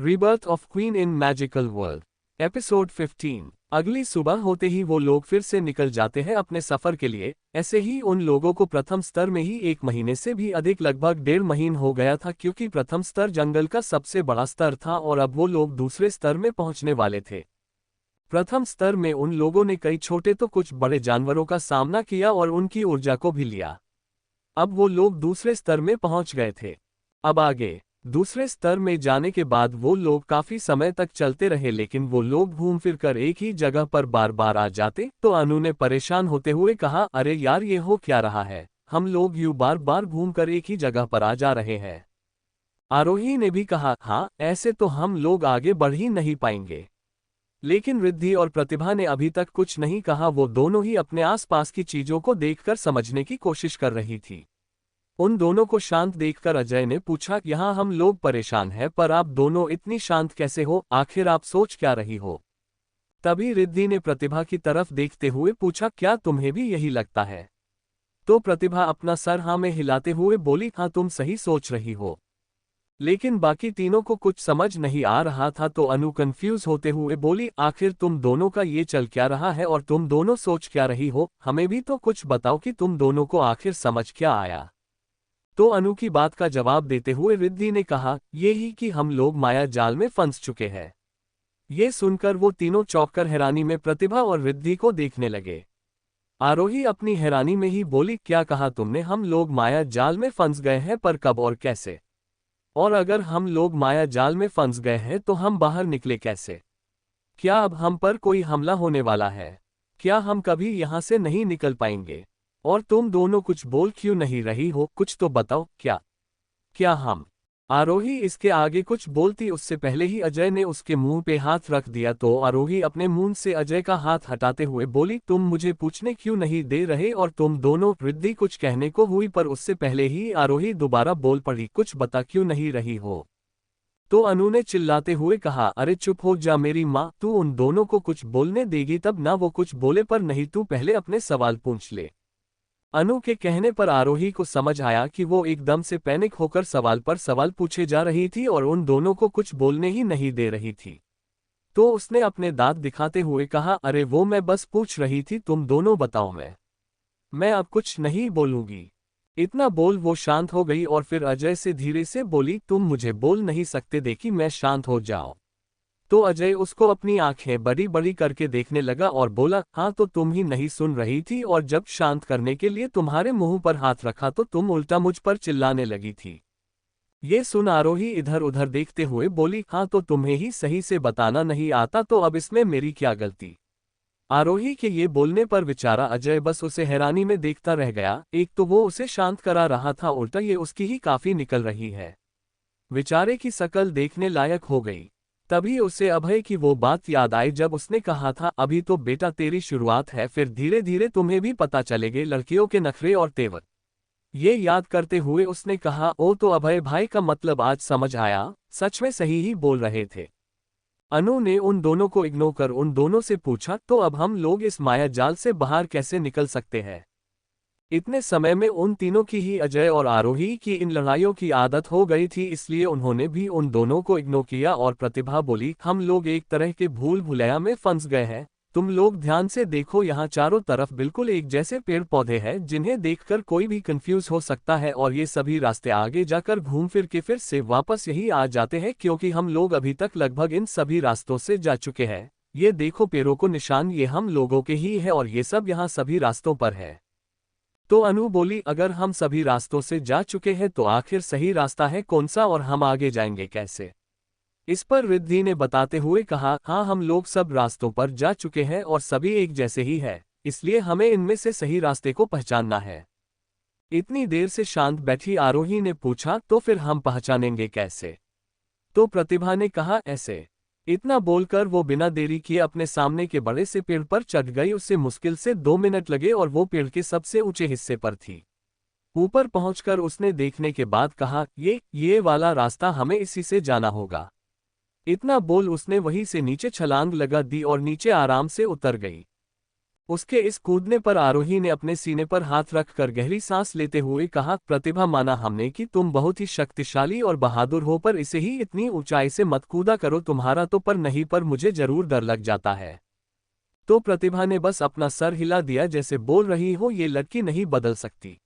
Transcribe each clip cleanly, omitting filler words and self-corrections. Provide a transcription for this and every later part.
Rebirth of queen in magical world. Episode 15। अगली सुबह होते ही वो लोग फिर से निकल जाते हैं अपने सफर के लिए। ऐसे ही उन लोगों को प्रथम स्तर में ही 1 महीने से भी अधिक लगभग 1.5 महीने हो गया था, क्योंकि प्रथम स्तर जंगल का सबसे बड़ा स्तर था और अब वो लोग दूसरे स्तर में पहुंचने वाले थे। प्रथम स्तर में उन लोगों ने कई छोटे तो कुछ बड़े जानवरों का सामना किया और उनकी ऊर्जा को भी लिया। अब वो लोग दूसरे स्तर में पहुंच गए थे। अब आगे दूसरे स्तर में जाने के बाद वो लोग काफी समय तक चलते रहे, लेकिन वो लोग घूम फिर कर एक ही जगह पर बार बार आ जाते। तो अनु ने परेशान होते हुए कहा, अरे यार, ये हो क्या रहा है? हम लोग यूं बार बार घूम कर एक ही जगह पर आ जा रहे हैं। आरोही ने भी कहा, हाँ, ऐसे तो हम लोग आगे बढ़ ही नहीं पाएंगे। लेकिन रिद्धि और प्रतिभा ने अभी तक कुछ नहीं कहा। वो दोनों ही अपने आसपास की चीजों को देखकर समझने की कोशिश कर रही थी। उन दोनों को शांत देखकर अजय ने पूछा, यहाँ हम लोग परेशान हैं, पर आप दोनों इतनी शांत कैसे हो? आखिर आप सोच क्या रही हो? तभी रिद्धि ने प्रतिभा की तरफ देखते हुए पूछा, क्या तुम्हें भी यही लगता है? तो प्रतिभा अपना सर हाँ में हिलाते हुए बोली, हाँ, तुम सही सोच रही हो। लेकिन बाकी तीनों को कुछ समझ नहीं आ रहा था। तो अनु कंफ्यूज होते हुए बोली, आखिर तुम दोनों का ये चल क्या रहा है और तुम दोनों सोच क्या रही हो? हमें भी तो कुछ बताओ कि तुम दोनों को आखिर समझ क्या आया। तो अनु की बात का जवाब देते हुए रिद्धि ने कहा, ये ही कि हम लोग माया जाल में फंस चुके हैं। ये सुनकर वो तीनों चौंककर हैरानी में प्रतिभा और रिद्धि को देखने लगे। आरोही अपनी हैरानी में ही बोली, क्या कहा तुमने? हम लोग माया जाल में फंस गए हैं, पर कब और कैसे? और अगर हम लोग माया जाल में फंस गए हैं तो हम बाहर निकले कैसे? क्या अब हम पर कोई हमला होने वाला है? क्या हम कभी यहाँ से नहीं निकल पाएंगे? और तुम दोनों कुछ बोल क्यों नहीं रही हो? कुछ तो बताओ। क्या क्या हम? आरोही इसके आगे कुछ बोलती उससे पहले ही अजय ने उसके मुंह पे हाथ रख दिया। तो आरोही अपने मुंह से अजय का हाथ हटाते हुए बोली, तुम मुझे पूछने क्यों नहीं दे रहे? और तुम दोनों? रिद्धि कुछ कहने को हुई, पर उससे पहले ही आरोही दोबारा बोल पड़ी, कुछ बता क्यों नहीं रही हो? तो अनु ने चिल्लाते हुए कहा, अरे चुप हो जा मेरी माँ, तू उन दोनों को कुछ बोलने देगी तब ना वो कुछ बोले, पर नहीं, तू पहले अपने सवाल पूछ ले। अनु के कहने पर आरोही को समझ आया कि वो एकदम से पैनिक होकर सवाल पर सवाल पूछे जा रही थी और उन दोनों को कुछ बोलने ही नहीं दे रही थी। तो उसने अपने दांत दिखाते हुए कहा, अरे वो मैं बस पूछ रही थी, तुम दोनों बताओ। मैं अब कुछ नहीं बोलूंगी। इतना बोल वो शांत हो गई और फिर अजय से धीरे से बोली, तुम मुझे बोल नहीं सकते देखी मैं शांत हो जाओ? तो अजय उसको अपनी आंखें बड़ी बड़ी करके देखने लगा और बोला, हाँ, तो तुम ही नहीं सुन रही थी, और जब शांत करने के लिए तुम्हारे मुंह पर हाथ रखा तो तुम उल्टा मुझ पर चिल्लाने लगी थी। ये सुन आरोही इधर उधर देखते हुए बोली, हाँ, तो तुम्हें ही सही से बताना नहीं आता, तो अब इसमें मेरी क्या गलती? आरोही के ये बोलने पर बेचारा अजय बस उसे हैरानी में देखता रह गया। एक तो वो उसे शांत करा रहा था, उल्टा ये उसकी ही काफी निकल रही है। बेचारे की शकल देखने लायक हो गई। तभी उसे अभय की वो बात याद आई जब उसने कहा था, अभी तो बेटा तेरी शुरुआत है, फिर धीरे धीरे तुम्हें भी पता चलेंगे लड़कियों के नखरे और तेवर। ये याद करते हुए उसने कहा, ओ, तो अभय भाई का मतलब आज समझ आया, सच में सही ही बोल रहे थे। अनु ने उन दोनों को इग्नोर कर उन दोनों से पूछा, तो अब हम लोग इस माया जाल से बाहर कैसे निकल सकते हैं? इतने समय में उन तीनों की ही अजय और आरोही की इन लड़ाइयों की आदत हो गई थी, इसलिए उन्होंने भी उन दोनों को इग्नोर किया। और प्रतिभा बोली, हम लोग एक तरह के भूल भुलैया में फंस गए हैं। तुम लोग ध्यान से देखो, यहाँ चारों तरफ बिल्कुल एक जैसे पेड़ पौधे हैं जिन्हें देखकर कोई भी कंफ्यूज हो सकता है, और ये सभी रास्ते आगे जाकर घूम फिर के फिर से वापस यही आ जाते हैं, क्योंकि हम लोग अभी तक लगभग इन सभी रास्तों से जा चुके हैं। ये देखो पेड़ों को निशान, ये हम लोगों के ही है और ये सब यहाँ सभी रास्तों पर है। तो अनु बोली, अगर हम सभी रास्तों से जा चुके हैं तो आखिर सही रास्ता है कौन सा और हम आगे जाएंगे कैसे? इस पर रिद्धि ने बताते हुए कहा, हाँ, हम लोग सब रास्तों पर जा चुके हैं और सभी एक जैसे ही है, इसलिए हमें इनमें से सही रास्ते को पहचानना है। इतनी देर से शांत बैठी आरोही ने पूछा, तो फिर हम पहचानेंगे कैसे? तो प्रतिभा ने कहा, ऐसे। इतना बोलकर वो बिना देरी किए अपने सामने के बड़े से पेड़ पर चढ़ गई। उसे मुश्किल से 2 मिनट लगे और वो पेड़ के सबसे ऊंचे हिस्से पर थी। ऊपर पहुंचकर उसने देखने के बाद कहा, ये वाला रास्ता, हमें इसी से जाना होगा। इतना बोल उसने वहीं से नीचे छलांग लगा दी और नीचे आराम से उतर गई। उसके इस कूदने पर आरोही ने अपने सीने पर हाथ रखकर गहरी सांस लेते हुए कहा, प्रतिभा, माना हमने कि तुम बहुत ही शक्तिशाली और बहादुर हो, पर इसे ही इतनी ऊंचाई से मत कूदा करो, तुम्हारा तो पर नहीं, पर मुझे जरूर डर लग जाता है। तो प्रतिभा ने बस अपना सर हिला दिया, जैसे बोल रही हो ये लड़की नहीं बदल सकती।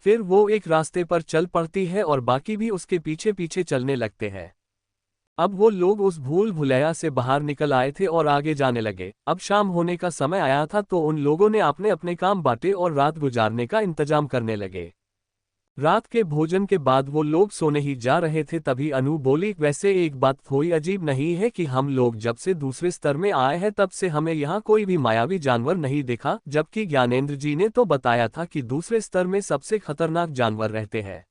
फिर वो एक रास्ते पर चल पड़ती है और बाकी भी उसके पीछे पीछे चलने लगते हैं। अब वो लोग उस भूल भुलैया से बाहर निकल आए थे और आगे जाने लगे। अब शाम होने का समय आया था तो उन लोगों ने अपने अपने काम बांटे और रात गुजारने का इंतजाम करने लगे। रात के भोजन के बाद वो लोग सोने ही जा रहे थे, तभी अनु बोली, वैसे एक बात थोड़ी अजीब नहीं है कि हम लोग जब से दूसरे स्तर में आए हैं तब से हमें यहाँ कोई भी मायावी जानवर नहीं देखा, जबकि ज्ञानेंद्र जी ने तो बताया था कि दूसरे स्तर में सबसे खतरनाक जानवर रहते हैं।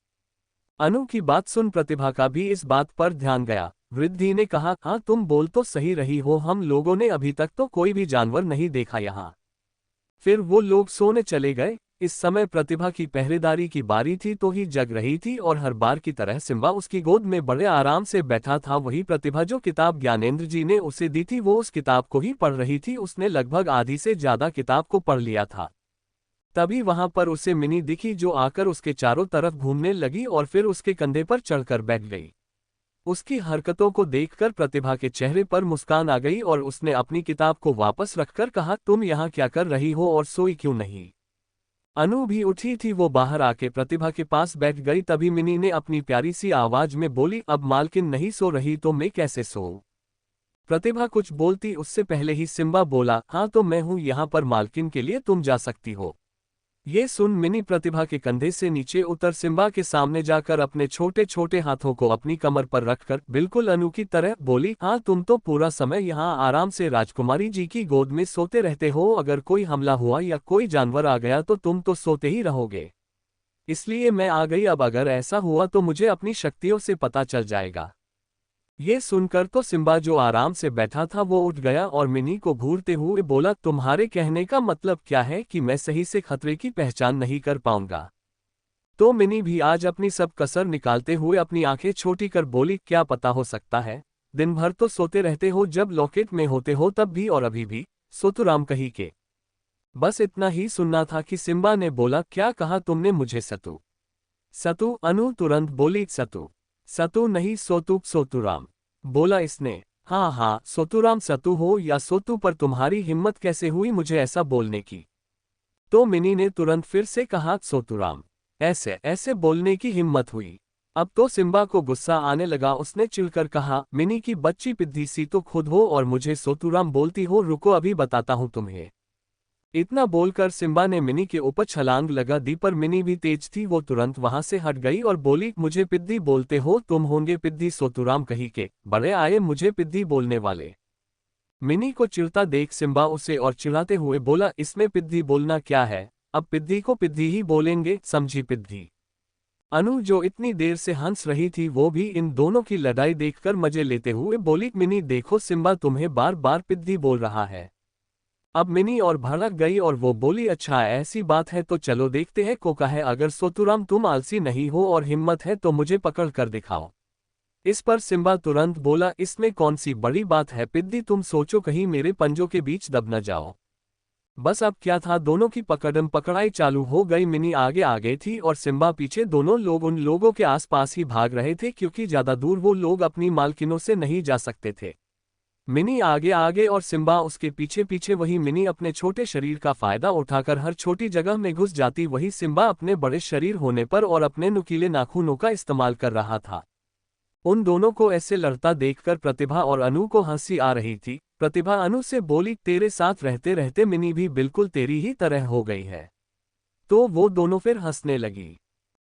अनु की बात सुन प्रतिभा का भी इस बात पर ध्यान गया। वृद्धि ने कहा, हाँ तुम बोल तो सही रही हो, हम लोगों ने अभी तक तो कोई भी जानवर नहीं देखा यहाँ। फिर वो लोग सोने चले गए। इस समय प्रतिभा की पहरेदारी की बारी थी तो ही जग रही थी और हर बार की तरह सिम्बा उसकी गोद में बड़े आराम से बैठा था। वही प्रतिभा जो किताब ज्ञानेंद्र जी ने उसे दी थी वो उस किताब को ही पढ़ रही थी। उसने लगभग आधी से ज्यादा किताब को पढ़ लिया था। तभी वहां पर उसे मिनी दिखी जो आकर उसके चारों तरफ घूमने लगी और फिर उसके कंधे पर चढ़कर बैठ गई। उसकी हरकतों को देखकर प्रतिभा के चेहरे पर मुस्कान आ गई और उसने अपनी किताब को वापस रखकर कहा, तुम यहाँ क्या कर रही हो और सोई क्यों नहीं? अनु भी उठी थी, वो बाहर आके प्रतिभा के पास बैठ गई। तभी मिनी ने अपनी प्यारी सी आवाज में बोली, अब मालकिन नहीं सो रही तो मैं कैसे सोऊं? प्रतिभा कुछ बोलती उससे पहले ही सिम्बा बोला, हाँ तो मैं हूँ यहाँ पर मालकिन के लिए, तुम जा सकती हो। ये सुन मिनी प्रतिभा के कंधे से नीचे उतर सिम्बा के सामने जाकर अपने छोटे छोटे हाथों को अपनी कमर पर रखकर बिल्कुल अनु की तरह बोली, हाँ तुम तो पूरा समय यहाँ आराम से राजकुमारी जी की गोद में सोते रहते हो, अगर कोई हमला हुआ या कोई जानवर आ गया तो तुम तो सोते ही रहोगे, इसलिए मैं आ गई। अब अगर ऐसा हुआ तो मुझे अपनी शक्तियों से पता चल जाएगा। ये सुनकर तो सिम्बा जो आराम से बैठा था वो उठ गया और मिनी को घूरते हुए बोला, तुम्हारे कहने का मतलब क्या है कि मैं सही से खतरे की पहचान नहीं कर पाऊंगा? तो मिनी भी आज अपनी सब कसर निकालते हुए अपनी आंखें छोटी कर बोली, क्या पता हो सकता है, दिन भर तो सोते रहते हो, जब लॉकेट में होते हो तब भी, और अभी भी सोतुराम कही के। बस इतना ही सुनना था कि सिम्बा ने बोला, क्या कहा तुमने मुझे? सतु? सतु? अनु तुरंत बोली, सतु सतु नहीं सोतु, सोतुराम, बोला इसने। हाँ हाँ सोतुराम, सतु हो या सोतु, पर तुम्हारी हिम्मत कैसे हुई मुझे ऐसा बोलने की? तो मिनी ने तुरंत फिर से कहा, सोतुराम, ऐसे ऐसे बोलने की हिम्मत हुई। अब तो सिम्बा को गुस्सा आने लगा। उसने चिढ़कर कहा, मिनी की बच्ची पिद्दी सी तो खुद हो और मुझे सोतुराम बोलती हो, रुको अभी बताता हूँ तुम्हें। इतना बोलकर सिम्बा ने मिनी के ऊपर छलांग लगा दी, पर मिनी भी तेज थी, वो तुरंत वहां से हट गई और बोली, मुझे पिद्दी बोलते हो? तुम होंगे पिद्दी सोतुराम कही के, बड़े आए मुझे पिद्दी बोलने वाले। मिनी को चिढ़ता देख सिम्बा उसे और चिढ़ाते हुए बोला, इसमें पिद्दी बोलना क्या है, अब पिद्दी को पिद्दी ही बोलेंगे, समझी पिद्दी? अनु जो इतनी देर से हंस रही थी वो भी इन दोनों की लड़ाई देखकर मजे लेते हुए बोली, मिनी देखो सिम्बा तुम्हें बार बार पिद्दी बोल रहा है। अब मिनी और भड़क गई और वो बोली, अच्छा ऐसी बात है तो चलो देखते हैं कोका है, अगर सोतुराम तुम आलसी नहीं हो और हिम्मत है तो मुझे पकड़ कर दिखाओ। इस पर सिम्बा तुरंत बोला, इसमें कौन सी बड़ी बात है पिद्दी, तुम सोचो कहीं मेरे पंजों के बीच दब न जाओ। बस अब क्या था, दोनों की पकड़म पकड़ाई चालू हो गई। मिनी आगे आगे थी और सिम्बा पीछे। दोनों लोग उन लोगों के आसपास ही भाग रहे थे क्योंकि ज्यादा दूर वो लोग अपनी मालकिनों से नहीं जा सकते थे। मिनी आगे आगे और सिम्बा उसके पीछे पीछे। वही मिनी अपने छोटे शरीर का फायदा उठाकर हर छोटी जगह में घुस जाती, वही सिम्बा अपने बड़े शरीर होने पर और अपने नुकीले नाखूनों का इस्तेमाल कर रहा था। उन दोनों को ऐसे लड़ता देखकर प्रतिभा और अनु को हंसी आ रही थी। प्रतिभा अनु से बोली, तेरे साथ रहते रहते मिनी भी बिल्कुल तेरी ही तरह हो गई है। तो वो दोनों फिर हंसने लगी।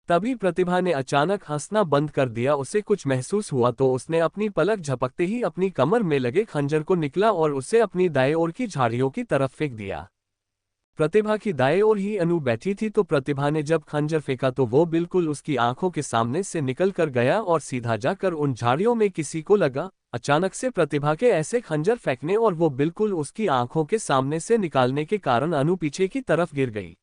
तभी प्रतिभा ने अचानक हंसना बंद कर दिया। उसे कुछ महसूस हुआ तो उसने अपनी पलक झपकते ही अपनी कमर में लगे खंजर को निकला और उसे अपनी दाएं ओर की झाड़ियों की तरफ फेंक दिया। प्रतिभा की दाएं ओर ही अनु बैठी थी तो प्रतिभा ने जब खंजर फेंका तो वो बिल्कुल उसकी आंखों के सामने से निकल कर गया और सीधा जाकर उन झाड़ियों में किसी को लगा। अचानक से प्रतिभा के ऐसे खंजर फेंकने और वो बिल्कुल उसकी आंखों के सामने से निकालने के कारण अनु पीछे की तरफ गिर गई।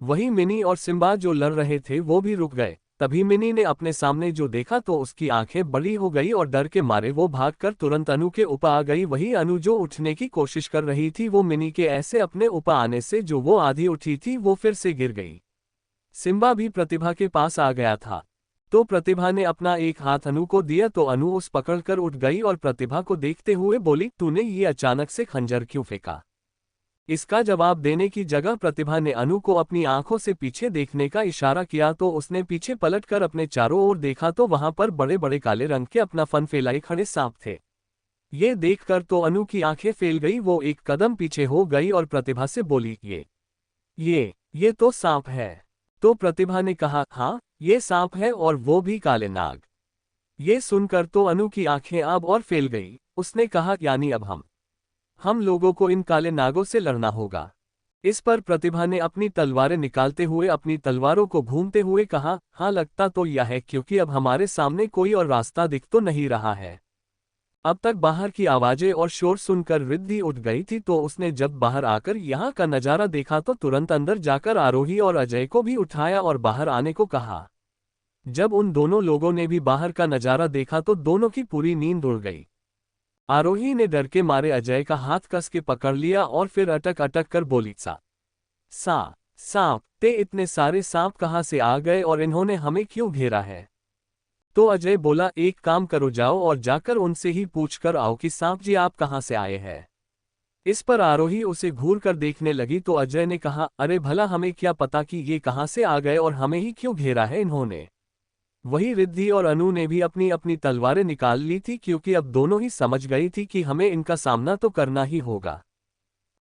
वहीं मिनी और सिम्बा जो लड़ रहे थे वो भी रुक गए। तभी मिनी ने अपने सामने जो देखा तो उसकी आंखें बड़ी हो गई और डर के मारे वो भागकर तुरंत अनु के ऊपर आ गई। वही अनु जो उठने की कोशिश कर रही थी वो मिनी के ऐसे अपने ऊपर आने से जो वो आधी उठी थी वो फिर से गिर गई। सिम्बा भी प्रतिभा के पास आ गया था, तो प्रतिभा ने अपना एक हाथ अनु को दिया तो अनु उस पकड़कर उठ गई और प्रतिभा को देखते हुए बोली, तूने ये अचानक से खंजर क्यों फेंका? इसका जवाब देने की जगह प्रतिभा ने अनु को अपनी आंखों से पीछे देखने का इशारा किया तो उसने पीछे पलटकर अपने चारों ओर देखा तो वहां पर बड़े बड़े काले रंग के अपना फन फैलाए खड़े सांप थे। ये देखकर तो अनु की आंखें फैल गई, वो एक कदम पीछे हो गई और प्रतिभा से बोली, ये तो सांप है। तो प्रतिभा ने कहा, हाँ ये सांप है और वो भी काले नाग। ये सुनकर तो अनु की आंखें अब और फैल गई। उसने कहा, यानी अब हम लोगों को इन काले नागों से लड़ना होगा। इस पर प्रतिभा ने अपनी तलवारें निकालते हुए अपनी तलवारों को घूमते हुए कहा, हाँ लगता तो यह है क्योंकि अब हमारे सामने कोई और रास्ता दिख तो नहीं रहा है। अब तक बाहर की आवाजें और शोर सुनकर रिद्धि उठ गई थी तो उसने जब बाहर आकर यहाँ का नजारा देखा तो तुरंत अंदर जाकर आरोही और अजय को भी उठाया और बाहर आने को कहा। जब उन दोनों लोगों ने भी बाहर का नजारा देखा तो दोनों की पूरी नींद उड़ गई। आरोही ने डर के मारे अजय का हाथ कस के पकड़ लिया और फिर अटक अटक कर बोली, सांप ते इतने सारे सांप कहाँ से आ गए और इन्होंने हमें क्यों घेरा है? तो अजय बोला, एक काम करो, जाओ और जाकर उनसे ही पूछ कर आओ कि सांप जी आप कहाँ से आए हैं। इस पर आरोही उसे घूर कर देखने लगी तो अजय ने कहा, अरे भला हमें क्या पता कि ये कहाँ से आ गए और हमें ही क्यों घेरा है इन्होंने। वही रिद्धि और अनु ने भी अपनी अपनी तलवारें निकाल ली थी क्योंकि अब दोनों ही समझ गई थी कि हमें इनका सामना तो करना ही होगा।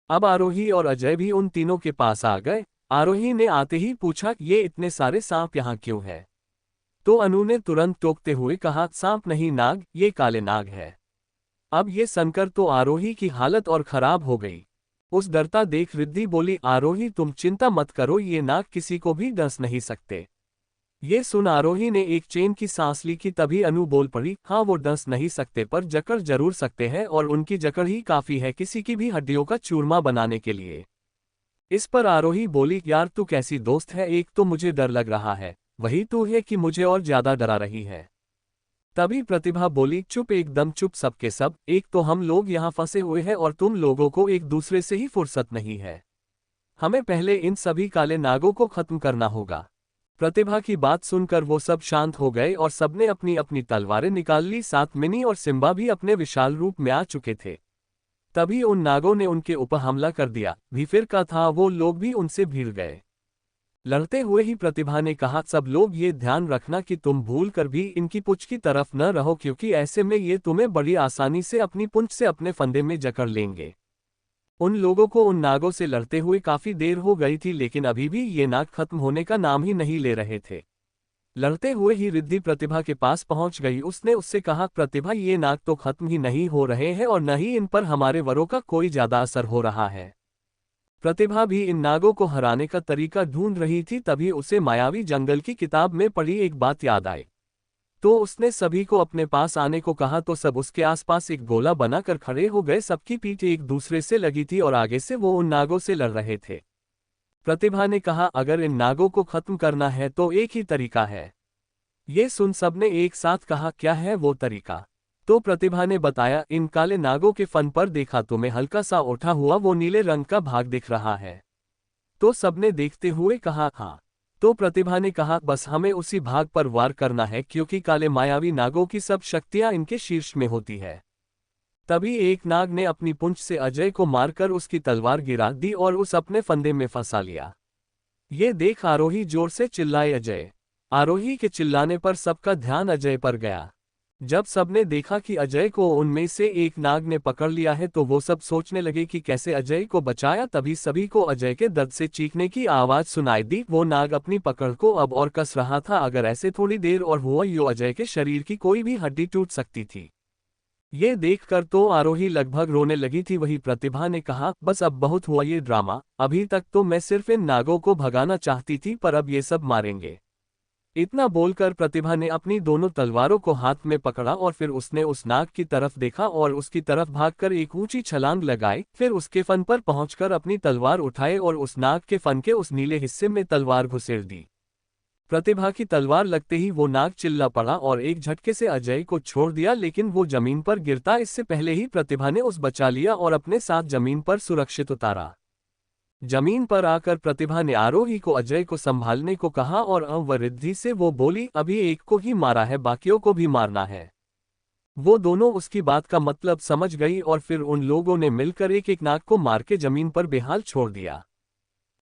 अब आरोही और अजय भी उन तीनों के पास आ गए। आरोही ने आते ही पूछा, ये इतने सारे सांप यहाँ क्यों है? तो अनु ने तुरंत टोकते हुए कहा, सांप नहीं नाग, ये काले नाग है। अब ये सुनकर तो आरोही की हालत और खराब हो गई। उस डरता देख रिद्धि बोली, आरोही तुम चिंता मत करो, ये नाग किसी को भी डस नहीं सकते। ये सुन आरोही ने एक चैन की सांस ली कि तभी अनु बोल पड़ी, हाँ वो डस नहीं सकते पर जकड़ जरूर सकते हैं और उनकी जकड़ ही काफी है किसी की भी हड्डियों का चूरमा बनाने के लिए। इस पर आरोही बोली, यार तू कैसी दोस्त है, एक तो मुझे डर लग रहा है, वही तू है कि मुझे और ज्यादा डरा रही है। तभी प्रतिभा बोली, चुप एकदम चुप सबके सब, एक तो हम लोग यहाँ फंसे हुए हैं और तुम लोगों को एक दूसरे से ही फुर्सत नहीं है। हमें पहले इन सभी काले नागों को खत्म करना होगा। प्रतिभा की बात सुनकर वो सब शांत हो गए और सबने अपनी अपनी तलवारें निकाल ली। साथ मिनी और सिम्बा भी अपने विशाल रूप में आ चुके थे। तभी उन नागों ने उनके ऊपर हमला कर दिया। भी फिर का था वो लोग भी उनसे भिड़ गए। लड़ते हुए ही प्रतिभा ने कहा, सब लोग ये ध्यान रखना कि तुम भूल कर भी इनकी पूंछ की तरफ न रहो क्योंकि ऐसे में ये तुम्हें बड़ी आसानी से अपनी पूंछ से अपने फंदे में जकड़ लेंगे। उन लोगों को उन नागों से लड़ते हुए काफी देर हो गई थी लेकिन अभी भी ये नाग खत्म होने का नाम ही नहीं ले रहे थे। लड़ते हुए ही रिद्धि प्रतिभा के पास पहुंच गई। उसने उससे कहा, प्रतिभा ये नाग तो खत्म ही नहीं हो रहे हैं और न ही इन पर हमारे वरों का कोई ज्यादा असर हो रहा है। प्रतिभा भी इन नागों को हराने का तरीका ढूंढ रही थी। तभी उसे मायावी जंगल की किताब में पढ़ी एक बात याद आई, तो उसने सभी को अपने पास आने को कहा तो सब उसके आसपास एक गोला बनाकर खड़े हो गए। सबकी पीठ एक दूसरे से लगी थी और आगे से वो उन नागों से लड़ रहे थे। प्रतिभा ने कहा, अगर इन नागों को खत्म करना है तो एक ही तरीका है। ये सुन सबने एक साथ कहा, क्या है वो तरीका? तो प्रतिभा ने बताया, इन काले नागों के फन पर देखा तुम्हें हल्का सा उठा हुआ वो नीले रंग का भाग दिख रहा है। तो सबने देखते हुए कहा, हाँ। तो प्रतिभा ने कहा, बस हमें उसी भाग पर वार करना है क्योंकि काले मायावी नागों की सब शक्तियां इनके शीर्ष में होती है। तभी एक नाग ने अपनी पूंछ से अजय को मारकर उसकी तलवार गिरा दी और उस अपने फंदे में फंसा लिया। ये देख आरोही जोर से चिल्लाए अजय। आरोही के चिल्लाने पर सबका ध्यान अजय पर गया। जब सबने देखा कि अजय को उनमें से एक नाग ने पकड़ लिया है तो वो सब सोचने लगे कि कैसे अजय को बचाया। तभी सभी को अजय के दर्द से चीखने की आवाज सुनाई दी। वो नाग अपनी पकड़ को अब और कस रहा था। अगर ऐसे थोड़ी देर और हुआ यो अजय के शरीर की कोई भी हड्डी टूट सकती थी। ये देखकर तो आरोही लगभग रोने लगी थी। वही प्रतिभा ने कहा, बस अब बहुत हुआ ये ड्रामा। अभी तक तो मैं सिर्फ इन नागों को भगाना चाहती थी पर अब ये सब मारेंगे। इतना बोलकर प्रतिभा ने अपनी दोनों तलवारों को हाथ में पकड़ा और फिर उसने उस नाग की तरफ देखा और उसकी तरफ भागकर एक ऊंची छलांग लगाई। फिर उसके फन पर पहुंचकर अपनी तलवार उठाए और उस नाग के फन के उस नीले हिस्से में तलवार घुसेड़ दी। प्रतिभा की तलवार लगते ही वो नाग चिल्ला पड़ा और एक झटके से अजय को छोड़ दिया, लेकिन वो जमीन पर गिरता इससे पहले ही प्रतिभा ने उसे बचा लिया और अपने साथ जमीन पर सुरक्षित उतारा। जमीन पर आकर प्रतिभा ने आरोही को अजय को संभालने को कहा और अवरिद्धि से वो बोली, अभी एक को ही मारा है, बाकियों को भी मारना है। वो दोनों उसकी बात का मतलब समझ गई और फिर उन लोगों ने मिलकर एक एक नाग को मार के जमीन पर बेहाल छोड़ दिया।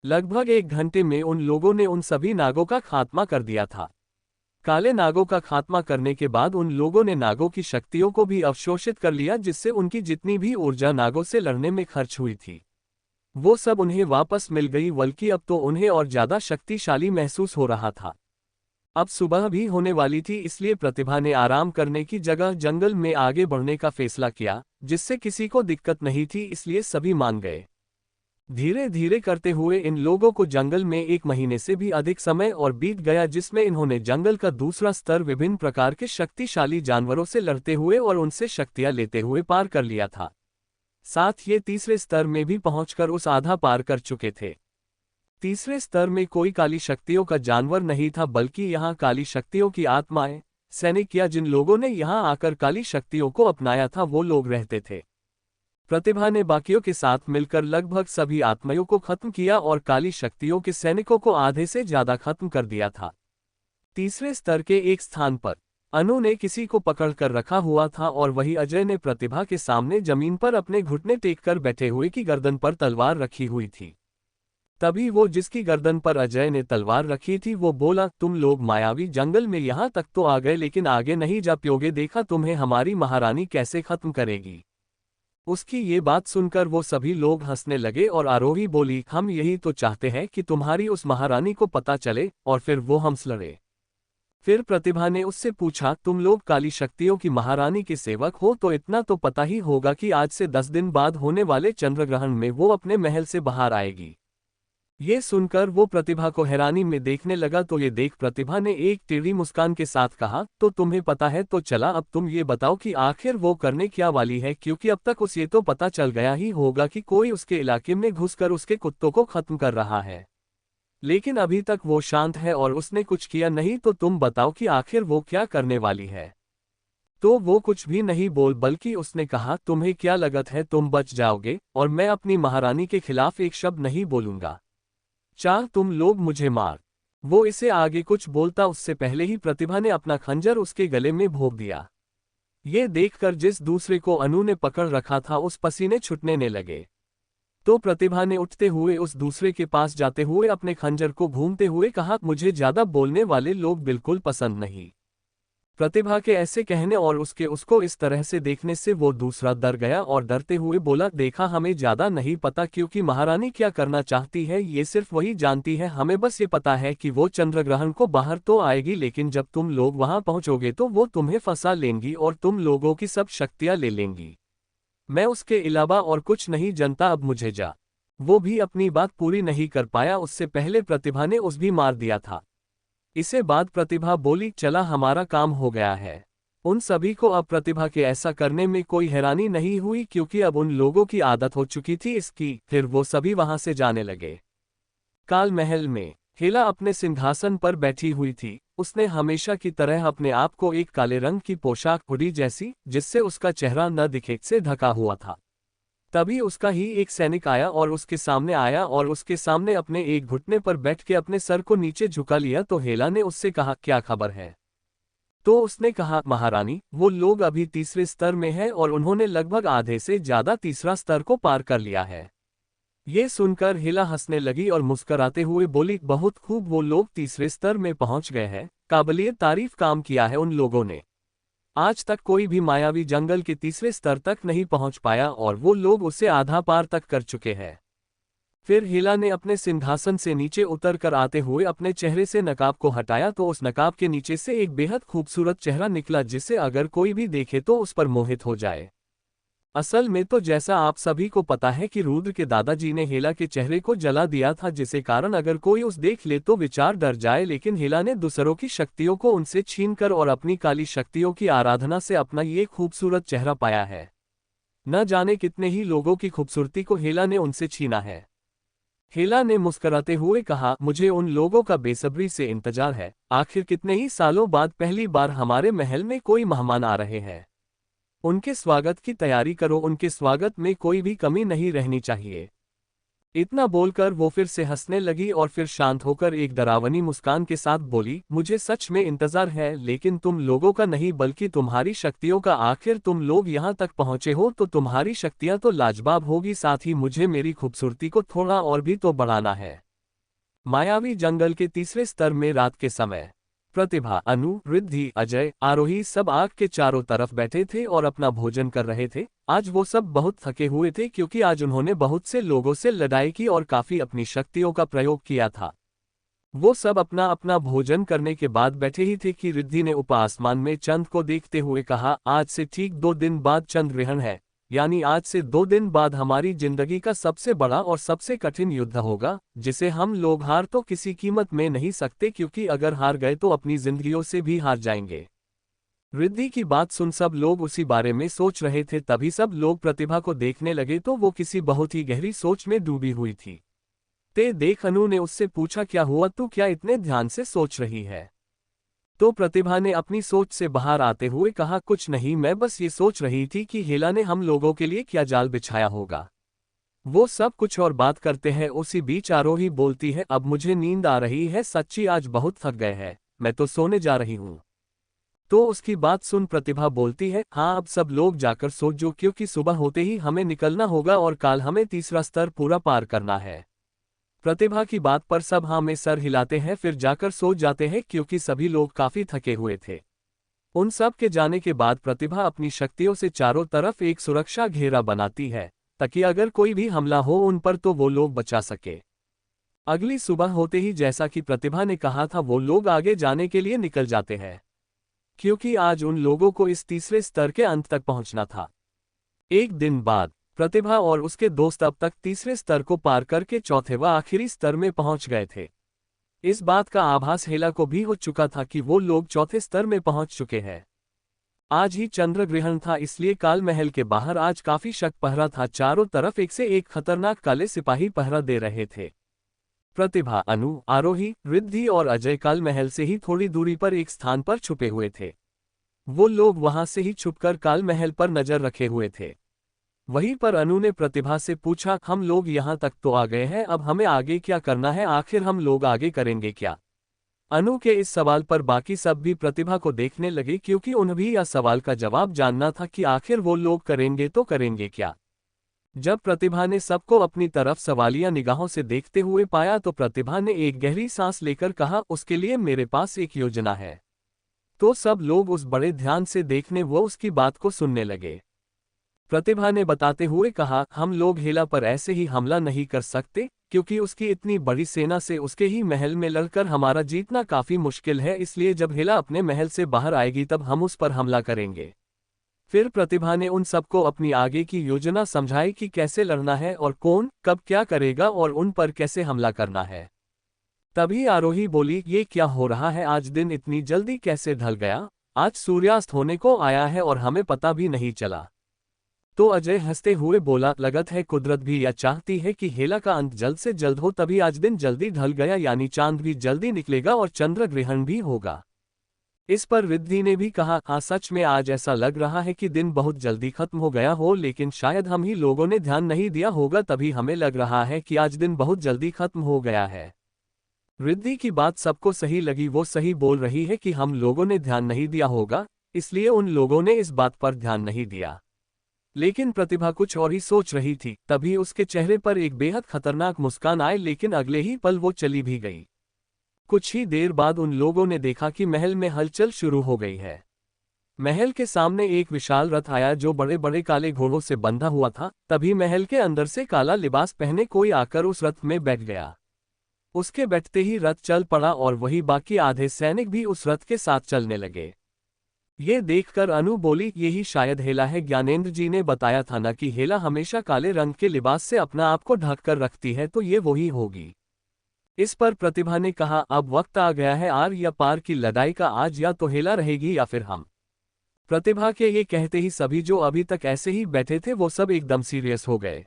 लगभग 1 घंटे में उन लोगों ने उन सभी नागों का खात्मा कर दिया था। काले नागों का खात्मा करने के बाद उन लोगों ने नागों की शक्तियों को भी अवशोषित कर लिया, जिससे उनकी जितनी भी ऊर्जा नागों से लड़ने में खर्च हुई थी वो सब उन्हें वापस मिल गई, बल्कि अब तो उन्हें और ज्यादा शक्तिशाली महसूस हो रहा था। अब सुबह भी होने वाली थी, इसलिए प्रतिभा ने आराम करने की जगह जंगल में आगे बढ़ने का फैसला किया, जिससे किसी को दिक्कत नहीं थी, इसलिए सभी मान गए। धीरे धीरे करते हुए इन लोगों को जंगल में 1 महीने से भी अधिक समय और बीत गया, जिसमें इन्होंने जंगल का दूसरा स्तर विभिन्न प्रकार के शक्तिशाली जानवरों से लड़ते हुए और उनसे शक्तियां लेते हुए पार कर लिया था। साथ ये तीसरे स्तर में भी पहुंचकर उस आधा पार कर चुके थे। तीसरे स्तर में कोई काली शक्तियों का जानवर नहीं था, बल्कि यहाँ काली शक्तियों की आत्माएं, सैनिक या जिन लोगों ने यहाँ आकर काली शक्तियों को अपनाया था वो लोग रहते थे। प्रतिभा ने बाकियों के साथ मिलकर लगभग सभी आत्माओं को खत्म किया और काली शक्तियों के सैनिकों को आधे से ज्यादा खत्म कर दिया था। तीसरे स्तर के एक स्थान पर अनु ने किसी को पकड़ कर रखा हुआ था और वही अजय ने प्रतिभा के सामने जमीन पर अपने घुटने टेक कर बैठे हुए की गर्दन पर तलवार रखी हुई थी। तभी वो जिसकी गर्दन पर अजय ने तलवार रखी थी वो बोला, तुम लोग मायावी जंगल में यहाँ तक तो आ गए, लेकिन आगे नहीं जा पाओगे, देखा तुम्हें हमारी महारानी कैसे खत्म करेगी। उसकी ये बात सुनकर वो सभी लोग हंसने लगे और आरोही बोली, हम यही तो चाहते हैं कि तुम्हारी उस महारानी को पता चले और फिर वो हमसे लड़े। फिर प्रतिभा ने उससे पूछा, तुम लोग काली शक्तियों की महारानी के सेवक हो तो इतना तो पता ही होगा कि आज से 10 दिन बाद होने वाले चंद्रग्रहण में वो अपने महल से बाहर आएगी। ये सुनकर वो प्रतिभा को हैरानी में देखने लगा, तो ये देख प्रतिभा ने एक टेढ़ी मुस्कान के साथ कहा, तो तुम्हें पता है तो चला, अब तुम ये बताओ कि आखिर वो करने क्या वाली है, क्योंकि अब तक उसे तो पता चल गया ही होगा कि कोई उसके इलाके में घुसकर उसके कुत्तों को खत्म कर रहा है, लेकिन अभी तक वो शांत है और उसने कुछ किया नहीं, तो तुम बताओ कि आखिर वो क्या करने वाली है। तो वो कुछ भी नहीं बोल, बल्कि उसने कहा, तुम्हें क्या लगत है तुम बच जाओगे, और मैं अपनी महारानी के खिलाफ एक शब्द नहीं बोलूंगा, चाह तुम लोग मुझे मार। वो इसे आगे कुछ बोलता उससे पहले ही प्रतिभा ने अपना खंजर उसके गले में भोंक दिया। ये देखकर जिस दूसरे को अनु ने पकड़ रखा था उस पसीने छूटने ने लगे। तो प्रतिभा ने उठते हुए उस दूसरे के पास जाते हुए अपने खंजर को घूमते हुए कहा, मुझे ज्यादा बोलने वाले लोग बिल्कुल पसंद नहीं। प्रतिभा के ऐसे कहने और उसको इस तरह से देखने से वो दूसरा डर गया और डरते हुए बोला, देखा हमें ज्यादा नहीं पता क्योंकि महारानी क्या करना चाहती है ये सिर्फ वही जानती है, हमें बस ये पता है कि वो चंद्रग्रहण को बाहर तो आएगी, लेकिन जब तुम लोग वहां पहुंचोगे तो वो तुम्हें फंसा लेंगी और तुम लोगों की सब शक्तियां ले लेंगी। मैं उसके अलावा और कुछ नहीं जानता, अब मुझे जा। वो भी अपनी बात पूरी नहीं कर पाया, उससे पहले प्रतिभा ने उस भी मार दिया था। इसे बाद प्रतिभा बोली, चला हमारा काम हो गया है। उन सभी को अब प्रतिभा के ऐसा करने में कोई हैरानी नहीं हुई, क्योंकि अब उन लोगों की आदत हो चुकी थी इसकी। फिर वो सभी वहां से जाने लगे। काल महल में हेला अपने सिंहासन पर बैठी हुई थी। उसने हमेशा की तरह अपने आप को एक काले रंग की पोशाक हुडी जैसी, जिससे उसका चेहरा न दिखे, से ढका हुआ था। तभी उसका ही एक सैनिक आया और उसके सामने आया और उसके सामने अपने एक घुटने पर बैठ के अपने सर को नीचे झुका लिया। तो हेला ने उससे कहा, क्या खबर है। तो उसने कहा, महारानी, वो लोग अभी तीसरे स्तर में है और उन्होंने लगभग आधे से ज्यादा तीसरा स्तर को पार कर लिया है। ये सुनकर हेला हंसने लगी और मुस्कुराते हुए बोली, बहुत खूब, वो लोग तीसरे स्तर में पहुंच गए हैं, काबिलियत तारीफ काम किया है उन लोगों ने। आज तक कोई भी मायावी जंगल के तीसरे स्तर तक नहीं पहुंच पाया और वो लोग उसे आधा पार तक कर चुके हैं। फिर हेला ने अपने सिंहासन से नीचे उतर कर आते हुए अपने चेहरे से नकाब को हटाया, तो उस नकाब के नीचे से एक बेहद खूबसूरत चेहरा निकला, जिसे अगर कोई भी देखे तो उस पर मोहित हो जाए। असल में तो जैसा आप सभी को पता है कि रुद्र के दादाजी ने हेला के चेहरे को जला दिया था, जिसे कारण अगर कोई उस देख ले तो विचार डर जाए, लेकिन हेला ने दूसरों की शक्तियों को उनसे छीनकर और अपनी काली शक्तियों की आराधना से अपना ये खूबसूरत चेहरा पाया है। न जाने कितने ही लोगों की खूबसूरती को हेला ने उनसे छीना है। हेला ने मुस्कुराते हुए कहा, मुझे उन लोगों का बेसब्री से इंतजार है। आखिर कितने ही सालों बाद पहली बार हमारे महल में कोई मेहमान आ रहे हैं। उनके स्वागत की तैयारी करो, उनके स्वागत में कोई भी कमी नहीं रहनी चाहिए। इतना बोलकर वो फिर से हंसने लगी और फिर शांत होकर एक डरावनी मुस्कान के साथ बोली, मुझे सच में इंतजार है, लेकिन तुम लोगों का नहीं बल्कि तुम्हारी शक्तियों का। आखिर तुम लोग यहाँ तक पहुँचे हो तो तुम्हारी शक्तियाँ तो लाजवाब होगी, साथ ही मुझे मेरी खूबसूरती को थोड़ा और भी तो बढ़ाना है। मायावी जंगल के तीसरे स्तर में रात के समय प्रतिभा, अनु, रिद्धि, अजय, आरोही सब आग के चारों तरफ बैठे थे और अपना भोजन कर रहे थे। आज वो सब बहुत थके हुए थे क्योंकि आज उन्होंने बहुत से लोगों से लड़ाई की और काफी अपनी शक्तियों का प्रयोग किया था। वो सब अपना अपना भोजन करने के बाद बैठे ही थे कि रिद्धि ने ऊपर आसमान में चंद को देखते हुए कहा, आज से ठीक 2 दिन बाद चंद्र ग्रहण है, यानी आज से 2 दिन बाद हमारी जिंदगी का सबसे बड़ा और सबसे कठिन युद्ध होगा, जिसे हम लोग हार तो किसी कीमत में नहीं सकते, क्योंकि अगर हार गए तो अपनी जिंदगियों से भी हार जाएंगे। रिद्धि की बात सुन सब लोग उसी बारे में सोच रहे थे। तभी सब लोग प्रतिभा को देखने लगे तो वो किसी बहुत ही गहरी सोच में डूबी हुई थी। ते देख अनु ने उससे पूछा, क्या हुआ, तू क्या इतने ध्यान से सोच रही है? तो प्रतिभा ने अपनी सोच से बाहर आते हुए कहा, कुछ नहीं, मैं बस ये सोच रही थी कि हेला ने हम लोगों के लिए क्या जाल बिछाया होगा। वो सब कुछ और बात करते हैं। उसी बीच आरोही बोलती है, अब मुझे नींद आ रही है, सच्ची आज बहुत थक गए हैं, मैं तो सोने जा रही हूँ। तो उसकी बात सुन प्रतिभा बोलती है, हाँ अब सब लोग जाकर सो जो, क्योंकि सुबह होते ही हमें निकलना होगा और कल हमें तीसरा स्तर पूरा पार करना है। प्रतिभा की बात पर सब हाँ में सर हिलाते हैं, फिर जाकर सो जाते हैं क्योंकि सभी लोग काफी थके हुए थे। उन सब के जाने के बाद प्रतिभा अपनी शक्तियों से चारों तरफ एक सुरक्षा घेरा बनाती है, ताकि अगर कोई भी हमला हो उन पर तो वो लोग बचा सके। अगली सुबह होते ही जैसा कि प्रतिभा ने कहा था, वो लोग आगे जाने के लिए निकल जाते हैं, क्योंकि आज उन लोगों को इस तीसरे स्तर के अंत तक पहुंचना था। एक दिन बाद प्रतिभा और उसके दोस्त अब तक तीसरे स्तर को पार करके चौथे व आखिरी स्तर में पहुंच गए थे। इस बात का आभास हेला को भी हो चुका था कि वो लोग चौथे स्तर में पहुंच चुके हैं। आज ही चंद्र ग्रहण था, इसलिए काल महल के बाहर आज काफी शक पहरा था। चारों तरफ एक से एक खतरनाक काले सिपाही पहरा दे रहे थे। प्रतिभा, अनु, आरोही, रिद्धि और अजय काल महल से ही थोड़ी दूरी पर एक स्थान पर छुपे हुए थे। वो लोग वहां से ही छुपकर काल महल पर नजर रखे हुए थे। वहीं पर अनु ने प्रतिभा से पूछा, हम लोग यहाँ तक तो आ गए हैं, अब हमें आगे क्या करना है? आखिर हम लोग आगे करेंगे क्या? अनु के इस सवाल पर बाकी सब भी प्रतिभा को देखने लगे, क्योंकि उन्हें भी यह सवाल का जवाब जानना था कि आखिर वो लोग करेंगे तो करेंगे क्या। जब प्रतिभा ने सबको अपनी तरफ सवालिया निगाहों से देखते हुए पाया तो प्रतिभा ने एक गहरी सांस लेकर कहा, उसके लिए मेरे पास एक योजना है। तो सब लोग उस बड़े ध्यान से देखने व उसकी बात को सुनने लगे। प्रतिभा ने बताते हुए कहा, हम लोग हेला पर ऐसे ही हमला नहीं कर सकते, क्योंकि उसकी इतनी बड़ी सेना से उसके ही महल में लड़कर हमारा जीतना काफी मुश्किल है, इसलिए जब हेला अपने महल से बाहर आएगी तब हम उस पर हमला करेंगे। फिर प्रतिभा ने उन सबको अपनी आगे की योजना समझाई कि कैसे लड़ना है और कौन कब क्या करेगा और उन पर कैसे हमला करना है। तभी आरोही बोली, ये क्या हो रहा है, आज दिन इतनी जल्दी कैसे ढल गया? आज सूर्यास्त होने को आया है और हमें पता भी नहीं चला। तो अजय हंसते हुए बोला, लगत है कुदरत भी यह चाहती है कि हेला का अंत जल्द से जल्द हो, तभी आज दिन जल्दी ढल गया, यानी चांद भी जल्दी निकलेगा और चंद्र ग्रहण भी होगा। इस पर रिद्धि ने भी कहा, हाँ सच में आज ऐसा लग रहा है कि दिन बहुत जल्दी खत्म हो गया हो, लेकिन शायद हम ही लोगों ने ध्यान नहीं दिया होगा, तभी हमें लग रहा है कि आज दिन बहुत जल्दी खत्म हो गया है। रिद्धि की बात सबको सही लगी, वो सही बोल रही है कि हम लोगों ने ध्यान नहीं दिया होगा, इसलिए उन लोगों ने इस बात पर ध्यान नहीं दिया। लेकिन प्रतिभा कुछ और ही सोच रही थी। तभी उसके चेहरे पर एक बेहद खतरनाक मुस्कान आई, लेकिन अगले ही पल वो चली भी गई। कुछ ही देर बाद उन लोगों ने देखा कि महल में हलचल शुरू हो गई है। महल के सामने एक विशाल रथ आया जो बड़े बड़े काले घोड़ों से बंधा हुआ था। तभी महल के अंदर से काला लिबास पहने कोई आकर उस रथ में बैठ गया। उसके बैठते ही रथ चल पड़ा और वही बाकी आधे सैनिक भी उस रथ के साथ चलने लगे। ये देखकर अनु बोली, यही शायद हेला है। ज्ञानेंद्र जी ने बताया था ना कि हेला हमेशा काले रंग के लिबास से अपना आप को ढक कर रखती है, तो ये वही होगी। इस पर प्रतिभा ने कहा, अब वक्त आ गया है आर या पार की लड़ाई का। आज या तो हेला रहेगी या फिर हम। प्रतिभा के ये कहते ही सभी जो अभी तक ऐसे ही बैठे थे वो सब एकदम सीरियस हो गए।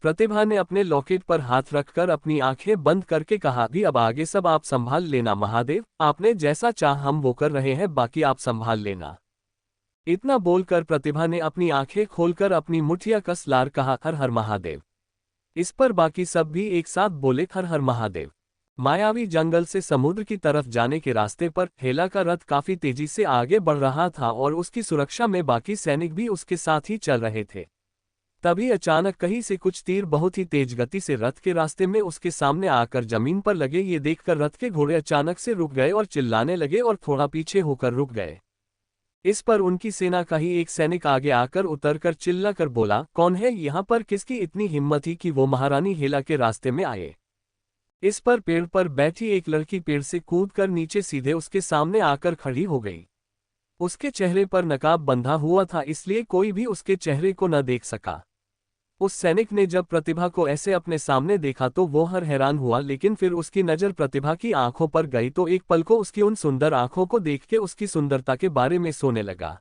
प्रतिभा ने अपने लॉकेट पर हाथ रखकर अपनी आंखें बंद करके कहा, भी अब आगे सब आप संभाल लेना महादेव, आपने जैसा चाह हम वो कर रहे हैं, बाकी आप संभाल लेना। इतना बोलकर प्रतिभा ने अपनी आंखें खोलकर अपनी मुठ्ठियां कस लार कहा, हर हर महादेव। इस पर बाकी सब भी एक साथ बोले, हर हर महादेव। मायावी जंगल से समुद्र की तरफ जाने के रास्ते पर हेला का रथ काफी तेजी से आगे बढ़ रहा था और उसकी सुरक्षा में बाकी सैनिक भी उसके साथ ही चल रहे थे। तभी अचानक कहीं से कुछ तीर बहुत ही तेज गति से रथ के रास्ते में उसके सामने आकर जमीन पर लगे। ये देखकर रथ के घोड़े अचानक से रुक गए और चिल्लाने लगे और थोड़ा पीछे होकर रुक गए। इस पर उनकी सेना का ही एक सैनिक आगे आकर उतरकर चिल्लाकर बोला, कौन है यहाँ पर, किसकी इतनी हिम्मत ही कि वो महारानी हेला के रास्ते में आए। इस पर पेड़ पर बैठी एक लड़की पेड़ से कूदकर नीचे सीधे उसके सामने आकर खड़ी हो गई। उसके चेहरे पर नकाब बंधा हुआ था, इसलिए कोई भी उसके चेहरे को न देख सका। उस सैनिक ने जब प्रतिभा को ऐसे अपने सामने देखा तो वो हैरान हुआ, लेकिन फिर उसकी नज़र प्रतिभा की आंखों पर गई तो एक पल को उसकी उन सुंदर आंखों को देख के उसकी सुंदरता के बारे में सोचने लगा।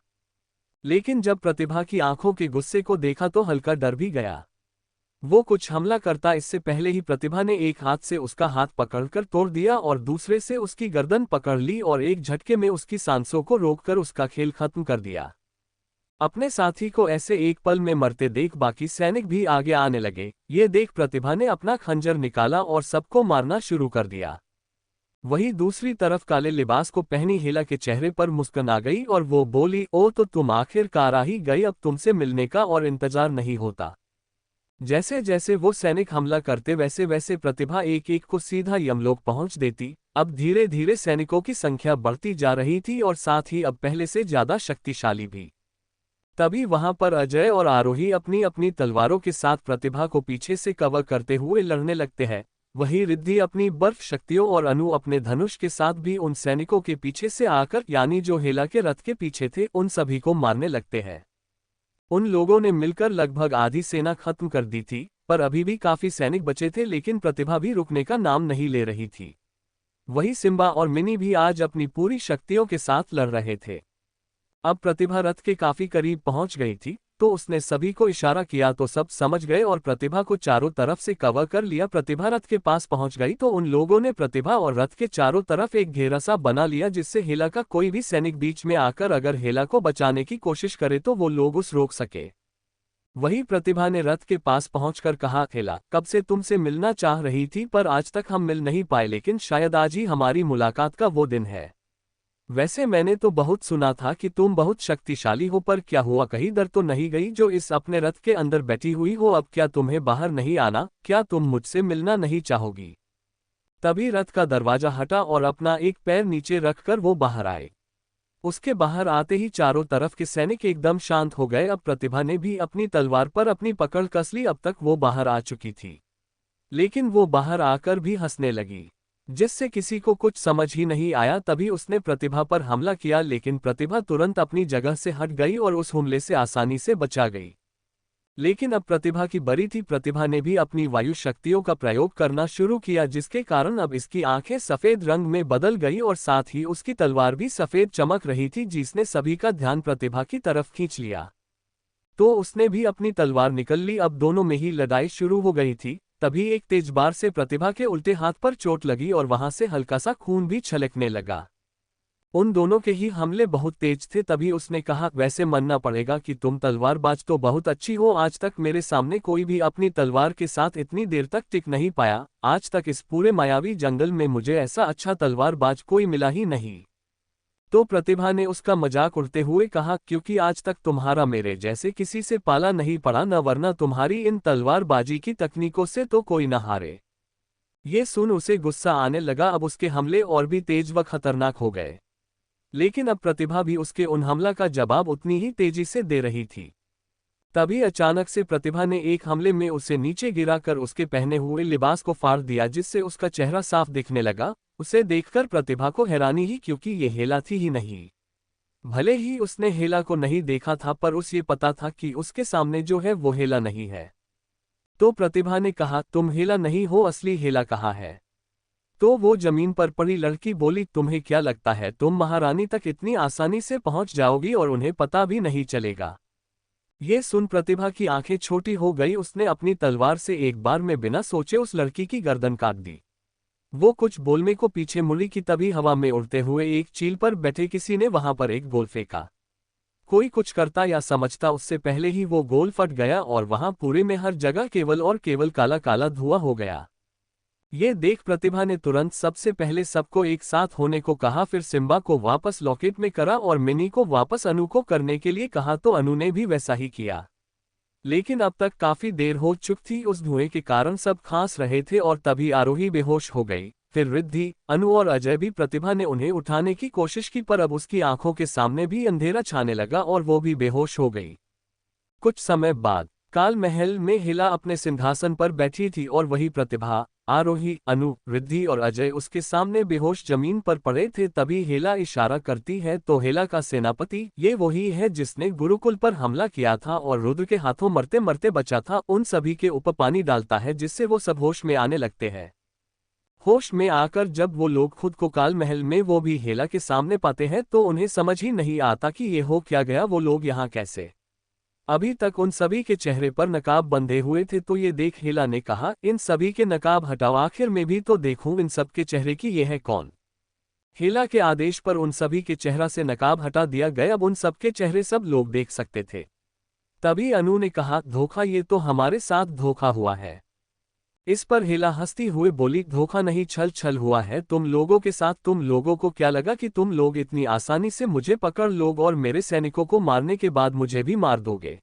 लेकिन जब प्रतिभा की आंखों के गुस्से को देखा तो हल्का डर भी गया। वो कुछ हमला करता इससे पहले ही प्रतिभा ने एक हाथ से उसका हाथ पकड़कर तोड़ दिया और दूसरे से उसकी गर्दन पकड़ ली और एक झटके में उसकी सांसों को रोककर उसका खेल खत्म कर दिया। अपने साथी को ऐसे एक पल में मरते देख बाकी सैनिक भी आगे आने लगे। ये देख प्रतिभा ने अपना खंजर निकाला और सबको मारना शुरू कर दिया। वहीं दूसरी तरफ काले लिबास को पहनी हेला के चेहरे पर मुस्कान आ गई और वो बोली, ओ तो तुम आखिरकार आ ही गई, अब तुमसे मिलने का और इंतजार नहीं होता। जैसे जैसे वो सैनिक हमला करते वैसे वैसे प्रतिभा एक एक को सीधा यमलोक पहुंच देती। अब धीरे धीरे सैनिकों की संख्या बढ़ती जा रही थी और साथ ही अब पहले से ज्यादा शक्तिशाली भी। तभी वहां पर अजय और आरोही अपनी अपनी तलवारों के साथ प्रतिभा को पीछे से कवर करते हुए लड़ने लगते हैं। वहीं रिद्धि अपनी बर्फ शक्तियों और अनु अपने धनुष के साथ भी उन सैनिकों के पीछे से आकर, यानी जो हेला के रथ के पीछे थे, उन सभी को मारने लगते हैं। उन लोगों ने मिलकर लगभग आधी सेना खत्म कर दी थी, पर अभी भी काफी सैनिक बचे थे, लेकिन प्रतिभा भी रुकने का नाम नहीं ले रही थी। वही सिम्बा और मिनी भी आज अपनी पूरी शक्तियों के साथ लड़ रहे थे। अब प्रतिभा रथ के काफी करीब पहुंच गई थी, तो उसने सभी को इशारा किया तो सब समझ गए और प्रतिभा को चारों तरफ से कवर कर लिया। प्रतिभा रथ के पास पहुंच गई तो उन लोगों ने प्रतिभा और रथ के चारों तरफ एक घेरा सा बना लिया, जिससे हेला का कोई भी सैनिक बीच में आकर अगर हेला को बचाने की कोशिश करे तो वो लोग उस रोक सके। वही प्रतिभा ने रथ के पास पहुंचकर कहा, हेला, कब से तुमसे मिलना चाह रही थी पर आज तक हम मिल नहीं पाए, लेकिन शायद आज ही हमारी मुलाकात का वो दिन है। वैसे मैंने तो बहुत सुना था कि तुम बहुत शक्तिशाली हो, पर क्या हुआ, कहीं डर तो नहीं गई जो इस अपने रथ के अंदर बैठी हुई हो? अब क्या तुम्हें बाहर नहीं आना? क्या तुम मुझसे मिलना नहीं चाहोगी? तभी रथ का दरवाजा हटा और अपना एक पैर नीचे रखकर वो बाहर आए। उसके बाहर आते ही चारों तरफ के सैनिक एकदम शांत हो गए। अब प्रतिभा ने भी अपनी तलवार पर अपनी पकड़ कस ली। अब तक वो बाहर आ चुकी थी, लेकिन वो बाहर आकर भी हंसने लगी, जिससे किसी को कुछ समझ ही नहीं आया। तभी उसने प्रतिभा पर हमला किया, लेकिन प्रतिभा तुरंत अपनी जगह से हट गई और उस हमले से आसानी से बचा गई। लेकिन अब प्रतिभा की बारी थी। प्रतिभा ने भी अपनी वायु शक्तियों का प्रयोग करना शुरू किया, जिसके कारण अब इसकी आंखें सफेद रंग में बदल गई और साथ ही उसकी तलवार भी सफेद चमक रही थी, जिसने सभी का ध्यान प्रतिभा की तरफ खींच लिया। तो उसने भी अपनी तलवार निकल ली। अब दोनों में ही लड़ाई शुरू हो गई थी। तभी एक तेज बार से प्रतिभा के उल्टे हाथ पर चोट लगी और वहां से हल्का सा खून भी छलकने लगा। उन दोनों के ही हमले बहुत तेज थे। तभी उसने कहा, वैसे मानना पड़ेगा कि तुम तलवारबाज तो बहुत अच्छी हो। आज तक मेरे सामने कोई भी अपनी तलवार के साथ इतनी देर तक टिक नहीं पाया। आज तक इस पूरे मायावी जंगल में मुझे ऐसा अच्छा तलवारबाज कोई मिला ही नहीं। तो प्रतिभा ने उसका मजाक उड़ते हुए कहा, क्योंकि आज तक तुम्हारा मेरे जैसे किसी से पाला नहीं पड़ा न, वरना तुम्हारी इन तलवारबाजी की तकनीकों से तो कोई न हारे। ये सुन उसे गुस्सा आने लगा। अब उसके हमले और भी तेज व खतरनाक हो गए, लेकिन अब प्रतिभा भी उसके उन हमला का जवाब उतनी ही तेजी से दे रही थी। तभी अचानक से प्रतिभा ने एक हमले में उसे नीचे गिराकर उसके पहने हुए लिबास को फाड़ दिया, जिससे उसका चेहरा साफ दिखने लगा। उसे देखकर प्रतिभा को हैरानी ही, क्योंकि ये हेला थी ही नहीं। भले ही उसने हेला को नहीं देखा था, पर उसे पता था कि उसके सामने जो है वो हेला नहीं है। तो प्रतिभा ने कहा, तुम हेला नहीं हो, असली हेला कहाँ है? तो वो जमीन पर पड़ी लड़की बोली, तुम्हें क्या लगता है तुम महारानी तक इतनी आसानी से पहुंच जाओगी और उन्हें पता भी नहीं चलेगा? ये सुन प्रतिभा की आंखें छोटी हो गई। उसने अपनी तलवार से एक बार में बिना सोचे उस लड़की की गर्दन काट दी। वो कुछ बोलने को पीछे मुड़ी कि तभी हवा में उड़ते हुए एक चील पर बैठे किसी ने वहां पर एक गोल फेंका। कोई कुछ करता या समझता उससे पहले ही वो गोल फट गया और वहां पूरे में हर जगह केवल और केवल काला काला धुआं हो गया। ये देख प्रतिभा ने तुरंत सबसे पहले सबको एक साथ होने को कहा, फिर सिम्बा को वापस लॉकेट में करा और मिनी को वापस अनु को करने के लिए कहा तो अनु ने भी वैसा ही किया। लेकिन अब तक काफी देर हो चुकी थी। उस धुएं के कारण सब खांस रहे थे और तभी आरोही बेहोश हो गई। फिर रिद्धि, अनु और अजय भी। प्रतिभा ने उन्हें उठाने की कोशिश की पर अब उसकी आंखों के सामने भी अंधेरा छाने लगा और वो भी बेहोश हो गई। कुछ समय बाद काल महल में हिला अपने सिंहासन पर बैठी थी और वही प्रतिभा, आरोही, अनु, रिद्धि और अजय उसके सामने बेहोश जमीन पर पड़े थे। तभी हेला इशारा करती है तो हेला का सेनापति, ये वही है जिसने गुरुकुल पर हमला किया था और रुद्र के हाथों मरते मरते बचा था, उन सभी के ऊपर पानी डालता है जिससे वो सब होश में आने लगते हैं। होश में आकर जब वो लोग खुद को काल महल में वो भी हेला के सामने पाते हैं तो उन्हें समझ ही नहीं आता कि ये हो क्या गया, वो लोग यहाँ कैसे। अभी तक उन सभी के चेहरे पर नकाब बंधे हुए थे तो ये देख हेला ने कहा, इन सभी के नकाब हटाओ, आखिर में भी तो देखूं इन सब के चेहरे की ये है कौन। हेला के आदेश पर उन सभी के चेहरा से नकाब हटा दिया गया। अब उन सब के चेहरे सब लोग देख सकते थे। तभी अनु ने कहा, धोखा, ये तो हमारे साथ धोखा हुआ है। इस पर हेला हंसती हुए बोली, धोखा नहीं, छल हुआ है तुम लोगों के साथ। तुम लोगों को क्या लगा कि तुम लोग इतनी आसानी से मुझे पकड़ लोगे और मेरे सैनिकों को मारने के बाद मुझे भी मार दोगे।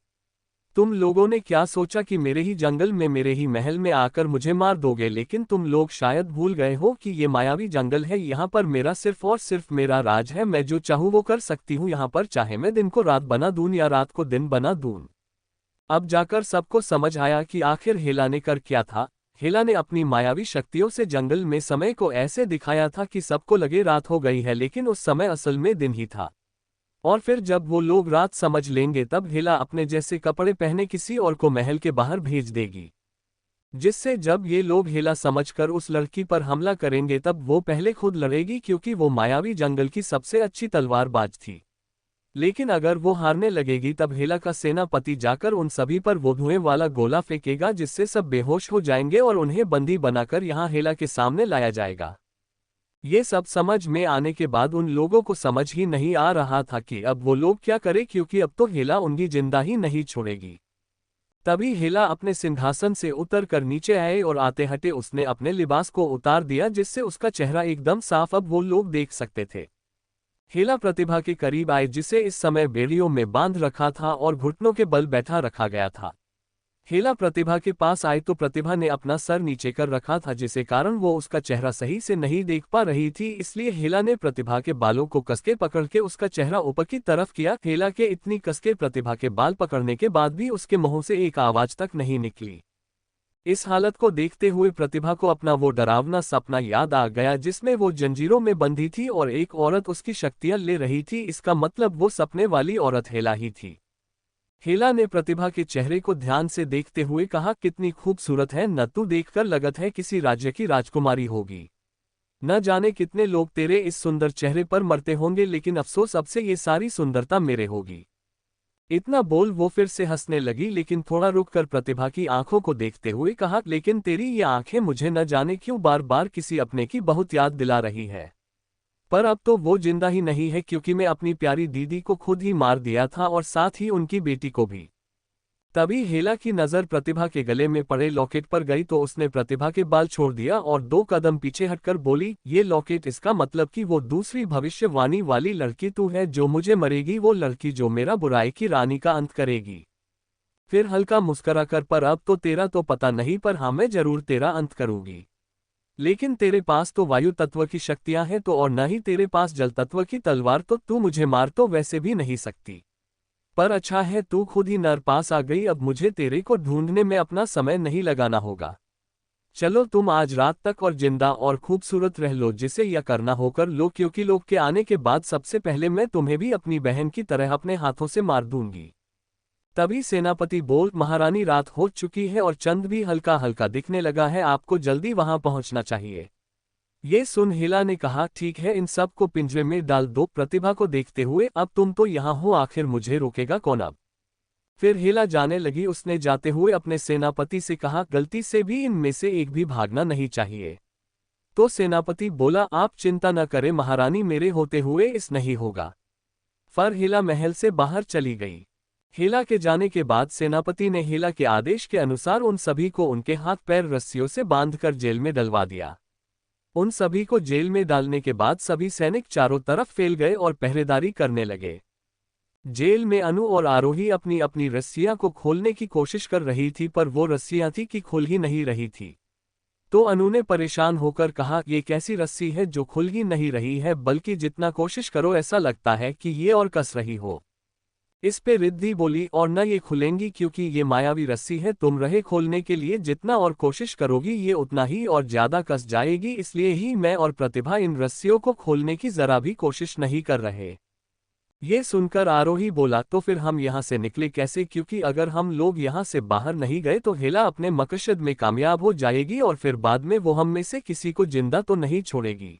तुम लोगों ने क्या सोचा कि मेरे ही जंगल में, मेरे ही महल में आकर मुझे मार दोगे। लेकिन तुम लोग शायद भूल गए हो कि ये मायावी जंगल है, यहाँ पर मेरा सिर्फ और सिर्फ मेरा राज है। मैं जो चाहूँ वो कर सकती हूँ यहाँ पर, चाहे मैं दिन को रात बना दूं या रात को दिन बना दूं। अब जाकर सबको समझ आया कि आखिर हेला ने कर क्या था। हेला ने अपनी मायावी शक्तियों से जंगल में समय को ऐसे दिखाया था कि सबको लगे रात हो गई है, लेकिन उस समय असल में दिन ही था। और फिर जब वो लोग रात समझ लेंगे तब हेला अपने जैसे कपड़े पहने किसी और को महल के बाहर भेज देगी, जिससे जब ये लोग हेला समझकर उस लड़की पर हमला करेंगे तब वो पहले खुद लड़ेगी, क्योंकि वो मायावी जंगल की सबसे अच्छी तलवारबाज थी। लेकिन अगर वो हारने लगेगी तब हेला का सेनापति जाकर उन सभी पर वो धुएं वाला गोला फेंकेगा, जिससे सब बेहोश हो जाएंगे और उन्हें बंदी बनाकर यहाँ हेला के सामने लाया जाएगा। ये सब समझ में आने के बाद उन लोगों को समझ ही नहीं आ रहा था कि अब वो लोग क्या करें, क्योंकि अब तो हेला उनकी जिंदा ही नहीं छोड़ेगी। तभी हेला अपने सिंहासन से उतर कर नीचे आए और आते हटे उसने अपने लिबास को उतार दिया, जिससे उसका चेहरा एकदम साफ अब वो लोग देख सकते थे। हेला प्रतिभा के करीब आए, जिसे इस समय बेड़ियों में बांध रखा था और घुटनों के बल बैठा रखा गया था। हेला प्रतिभा के पास आई तो प्रतिभा ने अपना सर नीचे कर रखा था, जिसके कारण वो उसका चेहरा सही से नहीं देख पा रही थी। इसलिए हेला ने प्रतिभा के बालों को कसके पकड़ के उसका चेहरा ऊपर की तरफ किया। हेला के इतनी कसके प्रतिभा के बाल पकड़ने के बाद भी उसके मुंह से एक आवाज तक नहीं निकली। इस हालत को देखते हुए प्रतिभा को अपना वो डरावना सपना याद आ गया, जिसमें वो जंजीरों में बंधी थी और एक औरत उसकी शक्तियां ले रही थी। इसका मतलब वो सपने वाली औरत हेला ही थी। हेला ने प्रतिभा के चेहरे को ध्यान से देखते हुए कहा, कितनी खूबसूरत है न तू, देखकर लगत है किसी राज्य की राजकुमारी होगी। न जाने कितने लोग तेरे इस सुंदर चेहरे पर मरते होंगे, लेकिन अफसोस अब से ये सारी सुंदरता मेरे होगी। इतना बोल वो फिर से हंसने लगी, लेकिन थोड़ा रुककर प्रतिभा की आंखों को देखते हुए कहा, लेकिन तेरी ये आंखें मुझे न जाने क्यों बार बार किसी अपने की बहुत याद दिला रही है। पर अब तो वो जिंदा ही नहीं है, क्योंकि मैं अपनी प्यारी दीदी को खुद ही मार दिया था और साथ ही उनकी बेटी को भी। तभी हेला की नजर प्रतिभा के गले में पड़े लॉकेट पर गई तो उसने प्रतिभा के बाल छोड़ दिया और 2 कदम पीछे हटकर बोली, ये लॉकेट, इसका मतलब कि वो दूसरी भविष्यवाणी वाली लड़की तू है जो मुझे मरेगी, वो लड़की जो मेरा बुराई की रानी का अंत करेगी। फिर हल्का मुस्कुराकर, पर अब तो तेरा तो पता नहीं, पर हाँ मैं जरूर तेरा अंत करूंगी। लेकिन तेरे पास तो वायु तत्व की शक्तियां हैं तो, और न ही तेरे पास जल तत्व की तलवार, तो तू मुझे मार तो वैसे भी नहीं सकती। पर अच्छा है तू खुद ही नर पास आ गई, अब मुझे तेरे को ढूंढने में अपना समय नहीं लगाना होगा। चलो तुम आज रात तक और जिंदा और खूबसूरत रह लो, जिसे या करना होकर लो, क्योंकि लोग के आने के बाद सबसे पहले मैं तुम्हें भी अपनी बहन की तरह अपने हाथों से मार दूंगी। तभी सेनापति बोल, महारानी रात हो चुकी है और चंद भी हल्का हल्का दिखने लगा है, आपको जल्दी वहां पहुंचना चाहिए। ये सुन हेला ने कहा, ठीक है, इन सब को पिंजरे में डाल दो। प्रतिभा को देखते हुए, अब तुम तो यहाँ हो, आखिर मुझे रोकेगा कौन अब। फिर हेला जाने लगी। उसने जाते हुए अपने सेनापति से कहा, गलती से भी इनमें से एक भी भागना नहीं चाहिए। तो सेनापति बोला, आप चिंता न करें महारानी, मेरे होते हुए इस नहीं होगा। फिर हेला महल से बाहर चली गई। हेला के जाने के बाद सेनापति ने हेला के आदेश के अनुसार उन सभी को उनके हाथ पैर रस्सियों से बांधकर जेल में डलवा दिया। उन सभी को जेल में डालने के बाद सभी सैनिक चारों तरफ फैल गए और पहरेदारी करने लगे। जेल में अनु और आरोही अपनी अपनी रस्सियां को खोलने की कोशिश कर रही थी, पर वो रस्सियां थी कि खुल ही नहीं रही थी। तो अनु ने परेशान होकर कहा, ये कैसी रस्सी है जो खुल ही नहीं रही है, बल्कि जितना कोशिश करो ऐसा लगता है कि ये और कस रही हो। इस पे रिद्धि बोली, और न ये खुलेंगी क्योंकि ये मायावी रस्सी है, तुम रहे खोलने के लिए जितना और कोशिश करोगी ये उतना ही और ज्यादा कस जाएगी, इसलिए ही मैं और प्रतिभा इन रस्सियों को खोलने की जरा भी कोशिश नहीं कर रहे। ये सुनकर आरोही बोला, तो फिर हम यहाँ से निकले कैसे, क्योंकि अगर हम लोग यहाँ से बाहर नहीं गए तो हेला अपने मकसद में कामयाब हो जाएगी और फिर बाद में वो हम में से किसी को जिंदा तो नहीं छोड़ेगी।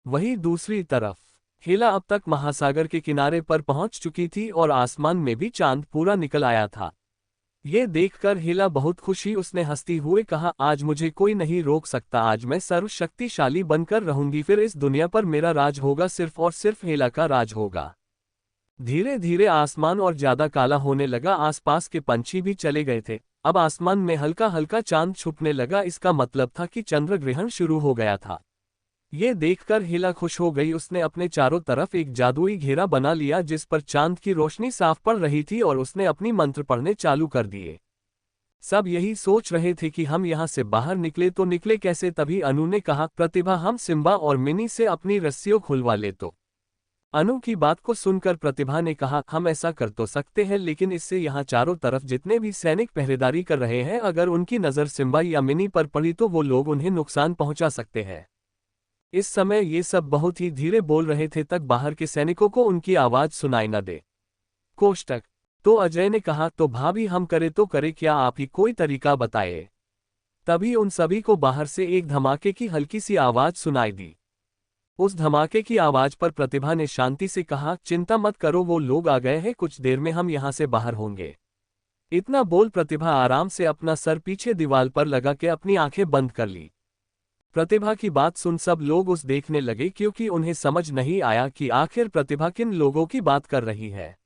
वहीं दूसरी तरफ हेला अब तक महासागर के किनारे पर पहुंच चुकी थी और आसमान में भी चांद पूरा निकल आया था। ये देखकर हेला बहुत खुश हुई। उसने हंसती हुए कहा, आज मुझे कोई नहीं रोक सकता, आज मैं सर्वशक्तिशाली बनकर रहूंगी, फिर इस दुनिया पर मेरा राज होगा, सिर्फ और सिर्फ हेला का राज होगा। धीरे धीरे आसमान और ज्यादा काला होने लगा, आसपास के पंछी भी चले गए थे। अब आसमान में हल्का हल्का चांद छुपने लगा, इसका मतलब था कि चंद्र ग्रहण शुरू हो गया था। ये देखकर हेला खुश हो गई। उसने अपने चारों तरफ एक जादुई घेरा बना लिया जिस पर चांद की रोशनी साफ पड़ रही थी और उसने अपनी मंत्र पढ़ने चालू कर दिए। सब यही सोच रहे थे कि हम यहाँ से बाहर निकले तो निकले कैसे। तभी अनु ने कहा, प्रतिभा हम सिम्बा और मिनी से अपनी रस्सियों खुलवा ले। तो अनु की बात को सुनकर प्रतिभा ने कहा, हम ऐसा कर तो सकते हैं, लेकिन इससे यहाँ चारों तरफ जितने भी सैनिक पहरेदारी कर रहे हैं, अगर उनकी नज़र सिम्बा या मिनी पर पड़ी तो वो लोग उन्हें नुकसान पहुंचा सकते हैं। इस समय ये सब बहुत ही धीरे बोल रहे थे तक बाहर के सैनिकों को उनकी आवाज सुनाई न दे। कोष्टक तो अजय ने कहा, तो भाभी हम करे तो करे क्या, आप ही कोई तरीका बताए। तभी उन सभी को बाहर से एक धमाके की हल्की सी आवाज सुनाई दी। उस धमाके की आवाज पर प्रतिभा ने शांति से कहा, चिंता मत करो, वो लोग आ गए हैं, कुछ देर में हम यहाँ से बाहर होंगे। इतना बोल प्रतिभा आराम से अपना सर पीछे दीवार पर लगा के अपनी आंखें बंद कर ली। प्रतिभा की बात सुन सब लोग उस देखने लगे, क्योंकि उन्हें समझ नहीं आया कि आखिर प्रतिभा किन लोगों की बात कर रही है।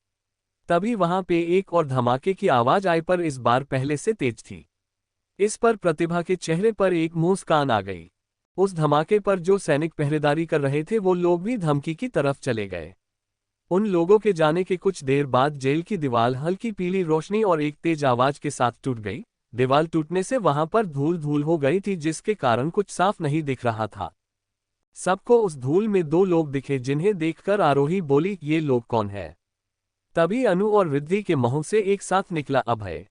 तभी वहां पे एक और धमाके की आवाज आई, पर इस बार पहले से तेज थी। इस पर प्रतिभा के चेहरे पर एक मुस्कान आ गई। उस धमाके पर जो सैनिक पहरेदारी कर रहे थे वो लोग भी धमकी की तरफ चले गए। उन लोगों के जाने के कुछ देर बाद जेल की दीवार हल्की पीली रोशनी और एक तेज आवाज के साथ टूट गई। दीवार टूटने से वहां पर धूल धूल हो गई थी, जिसके कारण कुछ साफ नहीं दिख रहा था। सबको उस धूल में दो लोग दिखे, जिन्हें देखकर आरोही बोली, ये लोग कौन है। तभी अनु और रिद्धि के मुंह से एक साथ निकला, अभय,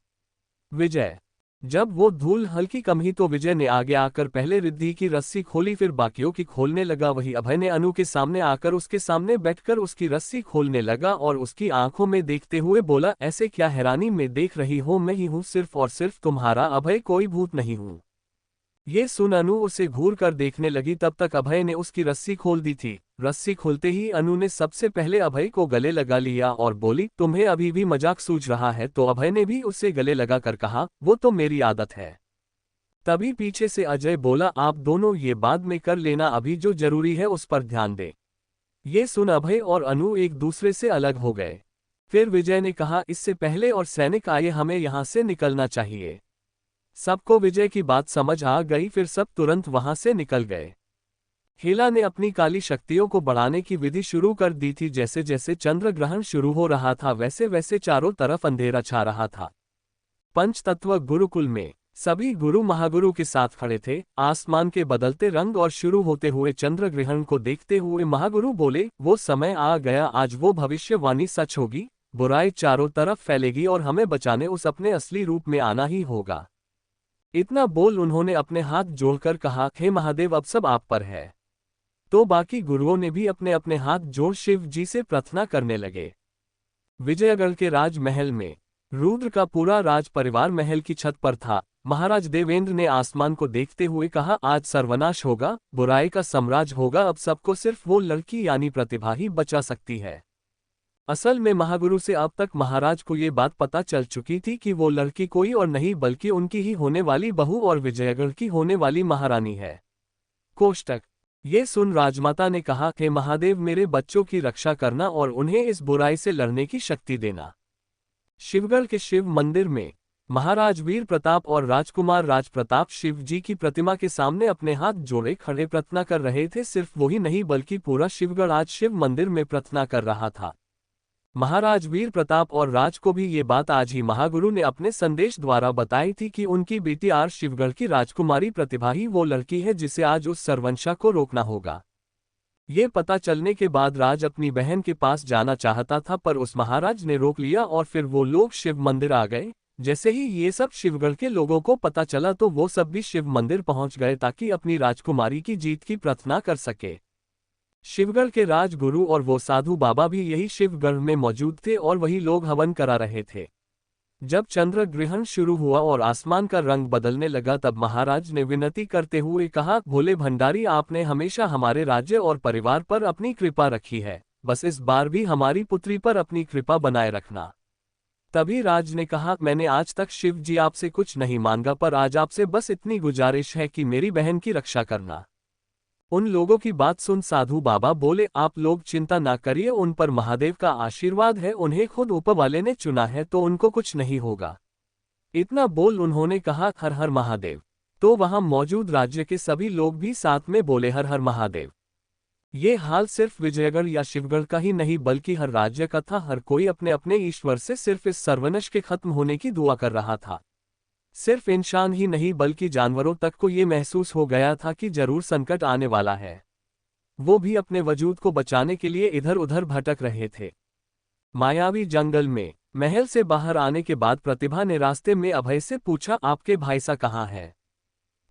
विजय। जब वो धूल हल्की कम ही तो विजय ने आगे आकर पहले रिद्धि की रस्सी खोली, फिर बाकियों की खोलने लगा। वही अभय ने अनु के सामने आकर उसके सामने बैठकर उसकी रस्सी खोलने लगा और उसकी आंखों में देखते हुए बोला, ऐसे क्या हैरानी में देख रही हो, मैं ही हूँ, सिर्फ और सिर्फ तुम्हारा अभय, कोई भूत नहीं हूँ। ये सुन अनु उसे घूर कर देखने लगी। तब तक अभय ने उसकी रस्सी खोल दी थी। रस्सी खुलते ही अनु ने सबसे पहले अभय को गले लगा लिया और बोली, तुम्हें अभी भी मजाक सूझ रहा है। तो अभय ने भी उसे गले लगा कर कहा, वो तो मेरी आदत है। तभी पीछे से अजय बोला, आप दोनों ये बाद में कर लेना, अभी जो जरूरी है उस पर ध्यान दे। ये सुन अभय और अनु एक दूसरे से अलग हो गए। फिर विजय ने कहा, इससे पहले और सैनिक आए, हमें यहाँ से निकलना चाहिए। सबको विजय की बात समझ आ गई, फिर सब तुरंत वहां से निकल गए। हेला ने अपनी काली शक्तियों को बढ़ाने की विधि शुरू कर दी थी। जैसे जैसे चंद्र ग्रहण शुरू हो रहा था वैसे वैसे चारों तरफ अंधेरा छा रहा था। पंचतत्व गुरुकुल में सभी गुरु महागुरु के साथ खड़े थे। आसमान के बदलते रंग और शुरू होते हुए चंद्र ग्रहण को देखते हुए महागुरु बोले, वो समय आ गया, आज वो भविष्यवाणी सच होगी, बुराई चारों तरफ फैलेगी और हमें बचाने उस अपने असली रूप में आना ही होगा। इतना बोल उन्होंने अपने हाथ जोड़कर कहा, हे महादेव, अब सब आप पर है। तो बाकी गुरुओं ने भी अपने अपने हाथ जोड़ शिव जी से प्रार्थना करने लगे। विजयगढ़ के राजमहल में रुद्र का पूरा राज परिवार महल की छत पर था। महाराज देवेंद्र ने आसमान को देखते हुए कहा, आज सर्वनाश होगा, बुराई का साम्राज्य होगा, अब सबको सिर्फ वो लड़की यानी प्रतिभा ही बचा सकती है। असल में महागुरु से अब तक महाराज को ये बात पता चल चुकी थी कि वो लड़की कोई और नहीं बल्कि उनकी ही होने वाली बहू और विजयगढ़ की होने वाली महारानी है। कोष्टक। ये सुन राजमाता ने कहा, हे महादेव, मेरे बच्चों की रक्षा करना और उन्हें इस बुराई से लड़ने की शक्ति देना। शिवगढ़ के शिव मंदिर में महाराज वीर प्रताप और राजकुमार राज प्रताप शिव जी की प्रतिमा के सामने अपने हाथ जोड़े खड़े प्रार्थना कर रहे थे। सिर्फ वही नहीं बल्कि पूरा शिवगढ़ आज शिव मंदिर में प्रार्थना कर रहा था। महाराज वीर प्रताप और राज को भी ये बात आज ही महागुरु ने अपने संदेश द्वारा बताई थी कि उनकी बेटी आज शिवगढ़ की राजकुमारी प्रतिभा ही वो लड़की है जिसे आज उस सर्वंशा को रोकना होगा। ये पता चलने के बाद राज अपनी बहन के पास जाना चाहता था, पर उस महाराज ने रोक लिया और फिर वो लोग शिव मंदिर आ गए। जैसे ही ये सब शिवगढ़ के लोगों को पता चला तो वो सब भी शिव मंदिर पहुंच गए ताकि अपनी राजकुमारी की जीत की प्रार्थना कर सके। शिवगढ़ के राजगुरु और वो साधु बाबा भी यही शिवगढ़ में मौजूद थे और वही लोग हवन करा रहे थे। जब चंद्र ग्रहण शुरू हुआ और आसमान का रंग बदलने लगा तब महाराज ने विनती करते हुए कहा, भोले भंडारी, आपने हमेशा हमारे राज्य और परिवार पर अपनी कृपा रखी है, बस इस बार भी हमारी पुत्री पर अपनी कृपा बनाए रखना। तभी राज ने कहा, मैंने आज तक शिव जी आपसे कुछ नहीं मांगा, पर आज आपसे बस इतनी गुजारिश है कि मेरी बहन की रक्षा करना। उन लोगों की बात सुन साधु बाबा बोले, आप लोग चिंता ना करिए, उन पर महादेव का आशीर्वाद है, उन्हें खुद ऊपर वाले ने चुना है तो उनको कुछ नहीं होगा। इतना बोल उन्होंने कहा, हर हर महादेव। तो वहां मौजूद राज्य के सभी लोग भी साथ में बोले, हर हर महादेव। ये हाल सिर्फ विजयगढ़ या शिवगढ़ का ही नहीं बल्कि हर राज्य का था। हर कोई अपने अपने ईश्वर से सिर्फ इस सर्वनाश के खत्म होने की दुआ कर रहा था। सिर्फ इंसान ही नहीं बल्कि जानवरों तक को ये महसूस हो गया था कि जरूर संकट आने वाला है। वो भी अपने वजूद को बचाने के लिए इधर उधर भटक रहे थे। मायावी जंगल में महल से बाहर आने के बाद प्रतिभा ने रास्ते में अभय से पूछा, आपके भाई सा कहाँ है?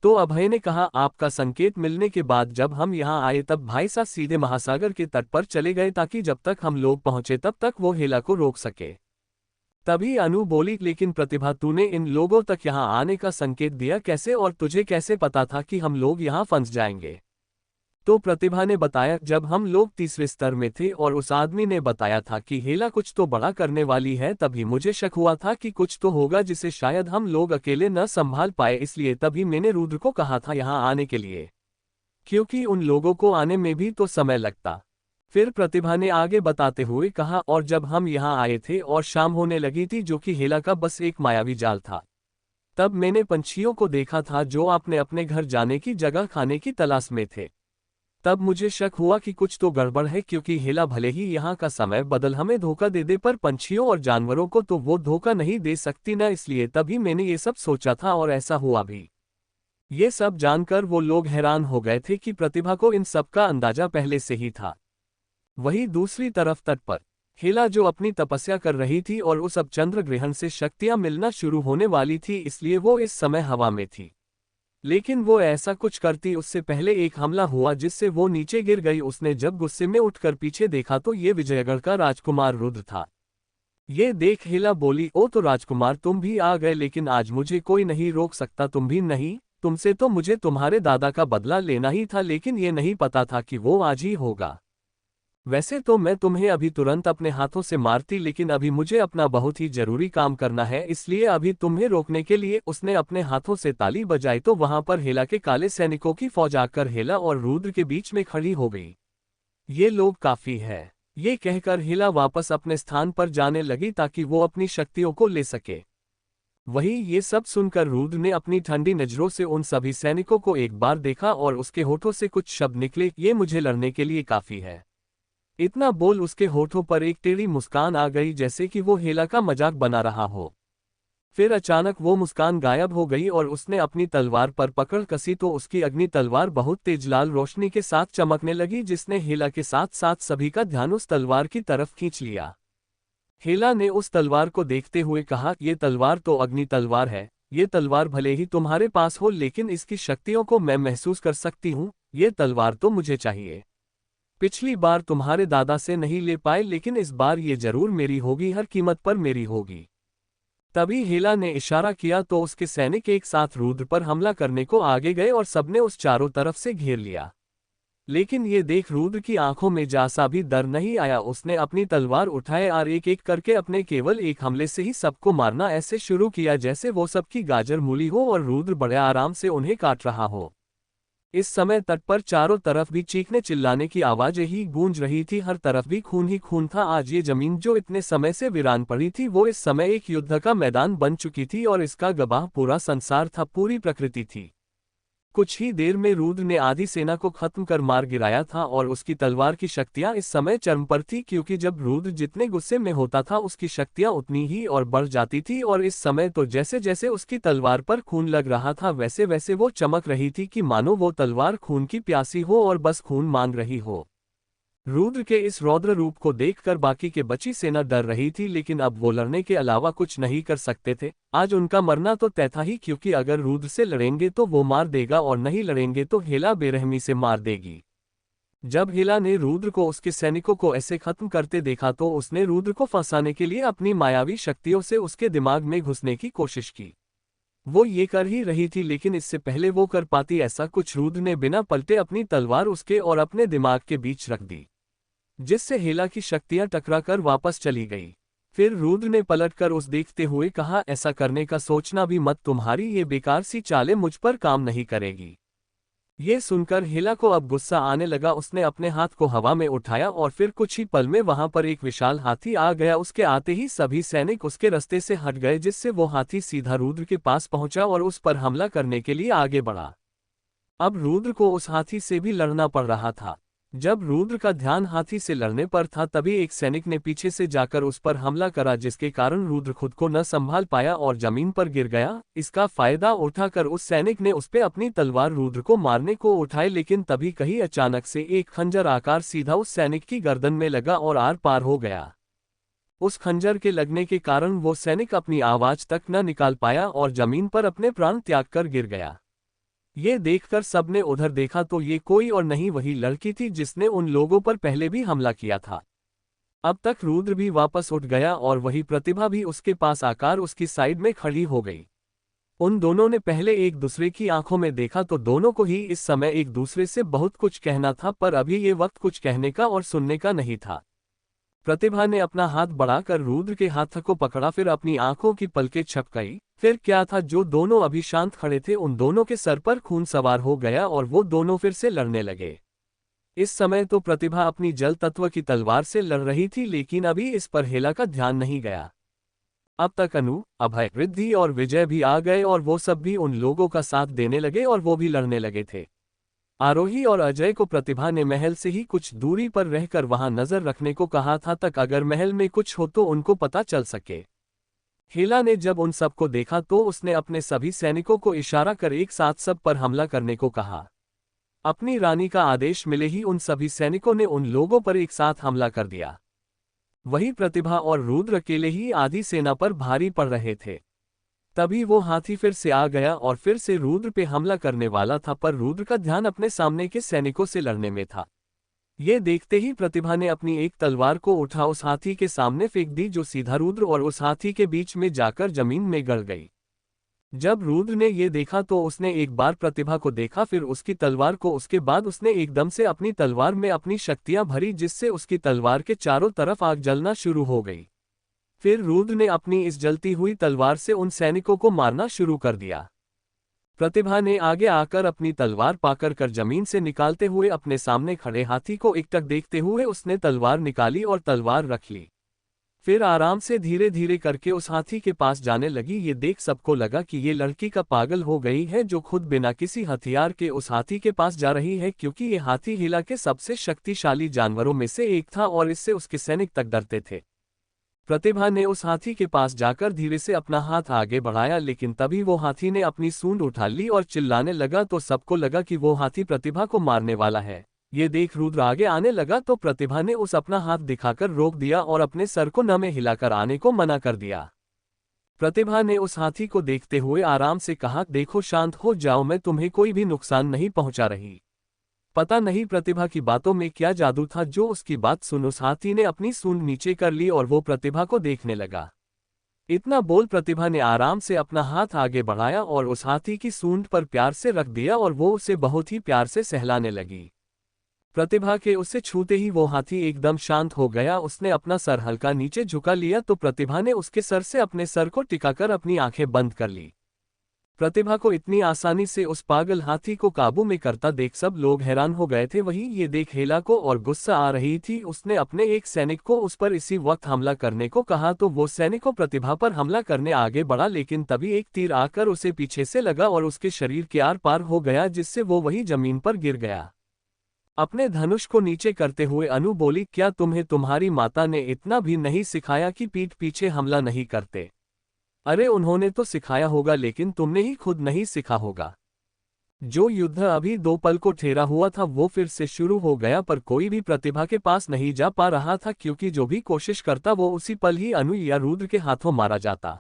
तो अभय ने कहा, आपका संकेत मिलने के बाद जब हम यहाँ आए तब भाई सा सीधे महासागर के तट पर चले गए ताकि जब तक हम लोग पहुंचे तब तक वो हेला को रोक सके। तभी अनु बोली, लेकिन प्रतिभा, तूने इन लोगों तक यहाँ आने का संकेत दिया कैसे और तुझे कैसे पता था कि हम लोग यहाँ फंस जाएंगे? तो प्रतिभा ने बताया, जब हम लोग तीसरे स्तर में थे और उस आदमी ने बताया था कि हेला कुछ तो बड़ा करने वाली है, तभी मुझे शक हुआ था कि कुछ तो होगा जिसे शायद हम लोग अकेले न संभाल पाए, इसलिए तभी मैंने रुद्र को कहा था यहाँ आने के लिए, क्योंकि उन लोगों को आने में भी तो समय लगता। फिर प्रतिभा ने आगे बताते हुए कहा, और जब हम यहाँ आए थे और शाम होने लगी थी जो कि हेला का बस एक मायावी जाल था, तब मैंने पंछियों को देखा था जो आपने अपने घर जाने की जगह खाने की तलाश में थे। तब मुझे शक हुआ कि कुछ तो गड़बड़ है, क्योंकि हेला भले ही यहाँ का समय बदल हमें धोखा दे दे, पर पंछियों और जानवरों को तो वो धोखा नहीं दे सकती ना, इसलिए तभी मैंने ये सब सोचा था और ऐसा हुआ भी। ये सब जानकर वो लोग हैरान हो गए थे कि प्रतिभा को इन सब का अंदाजा पहले से ही था। वहीं दूसरी तरफ तट पर हेला जो अपनी तपस्या कर रही थी और उस अब चंद्र ग्रहण से शक्तियां मिलना शुरू होने वाली थी, इसलिए वो इस समय हवा में थी। लेकिन वो ऐसा कुछ करती उससे पहले एक हमला हुआ जिससे वो नीचे गिर गई। उसने जब गुस्से में उठकर पीछे देखा तो ये विजयगढ़ का राजकुमार रुद्र था। ये देख हेला बोली, ओ तो राजकुमार, तुम भी आ गए, लेकिन आज मुझे कोई नहीं रोक सकता, तुम भी नहीं। तुमसे तो मुझे तुम्हारे दादा का बदला लेना ही था, लेकिन ये नहीं पता था कि वो आज ही होगा। वैसे तो मैं तुम्हें अभी तुरंत अपने हाथों से मारती, लेकिन अभी मुझे अपना बहुत ही जरूरी काम करना है, इसलिए अभी तुम्हें रोकने के लिए उसने अपने हाथों से ताली बजाई तो वहां पर हेला के काले सैनिकों की फौज आकर हेला और रुद्र के बीच में खड़ी हो गई। ये लोग काफी है, ये कहकर हेला वापस अपने स्थान पर जाने लगी ताकि वो अपनी शक्तियों को ले सके। वहीं ये सब सुनकर रुद्र ने अपनी ठंडी नजरों से उन सभी सैनिकों को एक बार देखा और उसके होठों से कुछ शब्द निकले, ये मुझे लड़ने के लिए काफी है। इतना बोल उसके होठों पर एक टेढ़ी मुस्कान आ गई, जैसे कि वो हेला का मजाक बना रहा हो। फिर अचानक वो मुस्कान गायब हो गई और उसने अपनी तलवार पर पकड़ कसी तो उसकी अग्नि तलवार बहुत तेज लाल रोशनी के साथ चमकने लगी, जिसने हेला के साथ साथ सभी का ध्यान उस तलवार की तरफ खींच लिया। हेला ने उस तलवार को देखते हुए कहा, ये तलवार तो अग्नि तलवार है। ये तलवार भले ही तुम्हारे पास हो, लेकिन इसकी शक्तियों को मैं महसूस कर सकती हूँ। ये तलवार तो मुझे चाहिए। पिछली बार तुम्हारे दादा से नहीं ले पाए, लेकिन इस बार ये जरूर मेरी होगी, हर कीमत पर मेरी होगी। तभी हेला ने इशारा किया तो उसके सैनिक एक साथ रुद्र पर हमला करने को आगे गए और सबने उस चारों तरफ से घेर लिया। लेकिन ये देख रुद्र की आंखों में जरा भी डर नहीं आया। उसने अपनी तलवार उठाए और एक एक करके अपने केवल एक हमले से ही सबको मारना ऐसे शुरू किया जैसे वो सबकी गाजर मूली हो और रुद्र बड़े आराम से उन्हें काट रहा हो। इस समय तट पर चारों तरफ भी चीखने चिल्लाने की आवाजें ही गूंज रही थी, हर तरफ भी खून ही खून था। आज ये जमीन जो इतने समय से वीरान पड़ी थी वो इस समय एक युद्ध का मैदान बन चुकी थी और इसका गवाह पूरा संसार था, पूरी प्रकृति थी। कुछ ही देर में रुद्र ने आधी सेना को खत्म कर मार गिराया था और उसकी तलवार की शक्तियां इस समय चरम पर थी, क्योंकि जब रुद्र जितने गुस्से में होता था उसकी शक्तियां उतनी ही और बढ़ जाती थी। और इस समय तो जैसे जैसे उसकी तलवार पर खून लग रहा था वैसे वैसे वो चमक रही थी कि मानो वो तलवार खून की प्यासी हो और बस खून मांग रही हो। रुद्र के इस रौद्र रूप को देखकर बाकी के बची सेना डर रही थी, लेकिन अब वो लड़ने के अलावा कुछ नहीं कर सकते थे। आज उनका मरना तो तय था ही, क्योंकि अगर रुद्र से लड़ेंगे तो वो मार देगा और नहीं लड़ेंगे तो हेला बेरहमी से मार देगी। जब हेला ने रुद्र को उसके सैनिकों को ऐसे खत्म करते देखा तो उसने रुद्र को फंसाने के लिए अपनी मायावी शक्तियों से उसके दिमाग में घुसने की कोशिश की। वो ये कर ही रही थी, लेकिन इससे पहले वो कर पाती ऐसा कुछ रुद्र ने बिना पलटे अपनी तलवार उसके और अपने दिमाग के बीच रख दी, जिससे हेला की शक्तियां टकराकर वापस चली गई। फिर रुद्र ने पलटकर उस देखते हुए कहा, ऐसा करने का सोचना भी मत, तुम्हारी ये बेकार सी चालें मुझ पर काम नहीं करेगी। ये सुनकर हेला को अब गुस्सा आने लगा। उसने अपने हाथ को हवा में उठाया और फिर कुछ ही पल में वहां पर एक विशाल हाथी आ गया। उसके आते ही सभी सैनिक उसके रास्ते से हट गए, जिससे वो हाथी सीधा रुद्र के पास पहुंचा और उस पर हमला करने के लिए आगे बढ़ा। अब रुद्र को उस हाथी से भी लड़ना पड़ रहा था। जब रुद्र का ध्यान हाथी से लड़ने पर था तभी एक सैनिक ने पीछे से जाकर उस पर हमला करा, जिसके कारण रुद्र खुद को न संभाल पाया और जमीन पर गिर गया। इसका फायदा उठाकर उस सैनिक ने उस पे अपनी तलवार रुद्र को मारने को उठाई, लेकिन तभी कहीं अचानक से एक खंजर आकार सीधा उस सैनिक की गर्दन में लगा और आर पार हो गया। उस खंजर के लगने के कारण वो सैनिक अपनी आवाज तक न निकाल पाया और जमीन पर अपने प्राण त्याग कर गिर गया। ये देखकर सबने उधर देखा तो ये कोई और नहीं, वही लड़की थी जिसने उन लोगों पर पहले भी हमला किया था। अब तक रुद्र भी वापस उठ गया और वही प्रतिभा भी उसके पास आकर उसकी साइड में खड़ी हो गई। उन दोनों ने पहले एक दूसरे की आंखों में देखा तो दोनों को ही इस समय एक दूसरे से बहुत कुछ कहना था, पर अभी ये वक्त कुछ कहने का और सुनने का नहीं था। प्रतिभा ने अपना हाथ बढ़ाकर रुद्र के हाथ को पकड़ा, फिर अपनी आंखों की पलकें झपकाई। फिर क्या था, जो दोनों अभी शांत खड़े थे उन दोनों के सर पर खून सवार हो गया और वो दोनों फिर से लड़ने लगे। इस समय तो प्रतिभा अपनी जल तत्व की तलवार से लड़ रही थी, लेकिन अभी इस पर हेला का ध्यान नहीं गया। अब तक अनु, अभय, रिद्धि और विजय भी आ गए और वो सब भी उन लोगों का साथ देने लगे और वो भी लड़ने लगे थे। आरोही और अजय को प्रतिभा ने महल से ही कुछ दूरी पर रहकर वहां नजर रखने को कहा था, तक अगर महल में कुछ हो तो उनको पता चल सके। हेला ने जब उन सबको देखा तो उसने अपने सभी सैनिकों को इशारा कर एक साथ सब पर हमला करने को कहा। अपनी रानी का आदेश मिले ही उन सभी सैनिकों ने उन लोगों पर एक साथ हमला कर दिया। वही प्रतिभा और रुद्र अकेले ही आधी सेना पर भारी पड़ रहे थे। तभी वो हाथी फिर से आ गया और फिर से रुद्र पे हमला करने वाला था, पर रुद्र का ध्यान अपने सामने के सैनिकों से लड़ने में था। ये देखते ही प्रतिभा ने अपनी एक तलवार को उठा उस हाथी के सामने फेंक दी, जो सीधा रुद्र और उस हाथी के बीच में जाकर जमीन में गड़ गई। जब रुद्र ने ये देखा तो उसने एक बार प्रतिभा को देखा, फिर उसकी तलवार को, उसके बाद उसने एकदम से अपनी तलवार में अपनी शक्तियां भरी, जिससे उसकी तलवार के चारों तरफ आग जलना शुरू हो गई। फिर रुद्र ने अपनी इस जलती हुई तलवार से उन सैनिकों को मारना शुरू कर दिया। प्रतिभा ने आगे आकर अपनी तलवार पाकर कर जमीन से निकालते हुए अपने सामने खड़े हाथी को एकटक देखते हुए उसने तलवार निकाली और तलवार रख ली। फिर आराम से धीरे धीरे करके उस हाथी के पास जाने लगी। ये देख सबको लगा कि ये लड़की का पागल हो गई है, जो खुद बिना किसी हथियार के उस हाथी के पास जा रही है, क्योंकि ये हाथी हिला के सबसे शक्तिशाली जानवरों में से एक था और इससे उसके सैनिक तक डरते थे। प्रतिभा ने उस हाथी के पास जाकर धीरे से अपना हाथ आगे बढ़ाया, लेकिन तभी वो हाथी ने अपनी सूंड उठा ली और चिल्लाने लगा, तो सबको लगा कि वो हाथी प्रतिभा को मारने वाला है। ये देख रुद्र आगे आने लगा तो प्रतिभा ने उस अपना हाथ दिखाकर रोक दिया और अपने सर को न में हिलाकर आने को मना कर दिया। प्रतिभा ने उस हाथी को देखते हुए आराम से कहा, देखो शांत हो जाओ, मैं तुम्हें कोई भी नुकसान नहीं पहुंचा रही। पता नहीं प्रतिभा की बातों में क्या जादू था, जो उसकी बात सुन उस हाथी ने अपनी सूंड नीचे कर ली और वो प्रतिभा को देखने लगा। इतना बोल प्रतिभा ने आराम से अपना हाथ आगे बढ़ाया और उस हाथी की सूंड पर प्यार से रख दिया और वो उसे बहुत ही प्यार से सहलाने लगी। प्रतिभा के उसे छूते ही वो हाथी एकदम शांत हो गया। उसने अपना सर हल्का नीचे झुका लिया तो प्रतिभा ने उसके सर से अपने सर को टिकाकर अपनी आंखें बंद कर ली। प्रतिभा को इतनी आसानी से उस पागल हाथी को काबू में करता देख सब लोग हैरान हो गए थे। वहीं ये देख हेला को और गुस्सा आ रही थी। उसने अपने एक सैनिक को उस पर इसी वक्त हमला करने को कहा तो वो सैनिक को प्रतिभा पर हमला करने आगे बढ़ा, लेकिन तभी एक तीर आकर उसे पीछे से लगा और उसके शरीर के आर पार हो गया, जिससे वो वही जमीन पर गिर गया। अपने धनुष को नीचे करते हुए अनु बोली, क्या तुम्हें तुम्हारी माता ने इतना भी नहीं सिखाया कि पीठ पीछे हमला नहीं करते? अरे उन्होंने तो सिखाया होगा, लेकिन तुमने ही खुद नहीं सीखा होगा। जो युद्ध अभी 2 पल को ठहरा हुआ था वो फिर से शुरू हो गया, पर कोई भी प्रतिभा के पास नहीं जा पा रहा था, क्योंकि जो भी कोशिश करता वो उसी पल ही अनु या रुद्र के हाथों मारा जाता।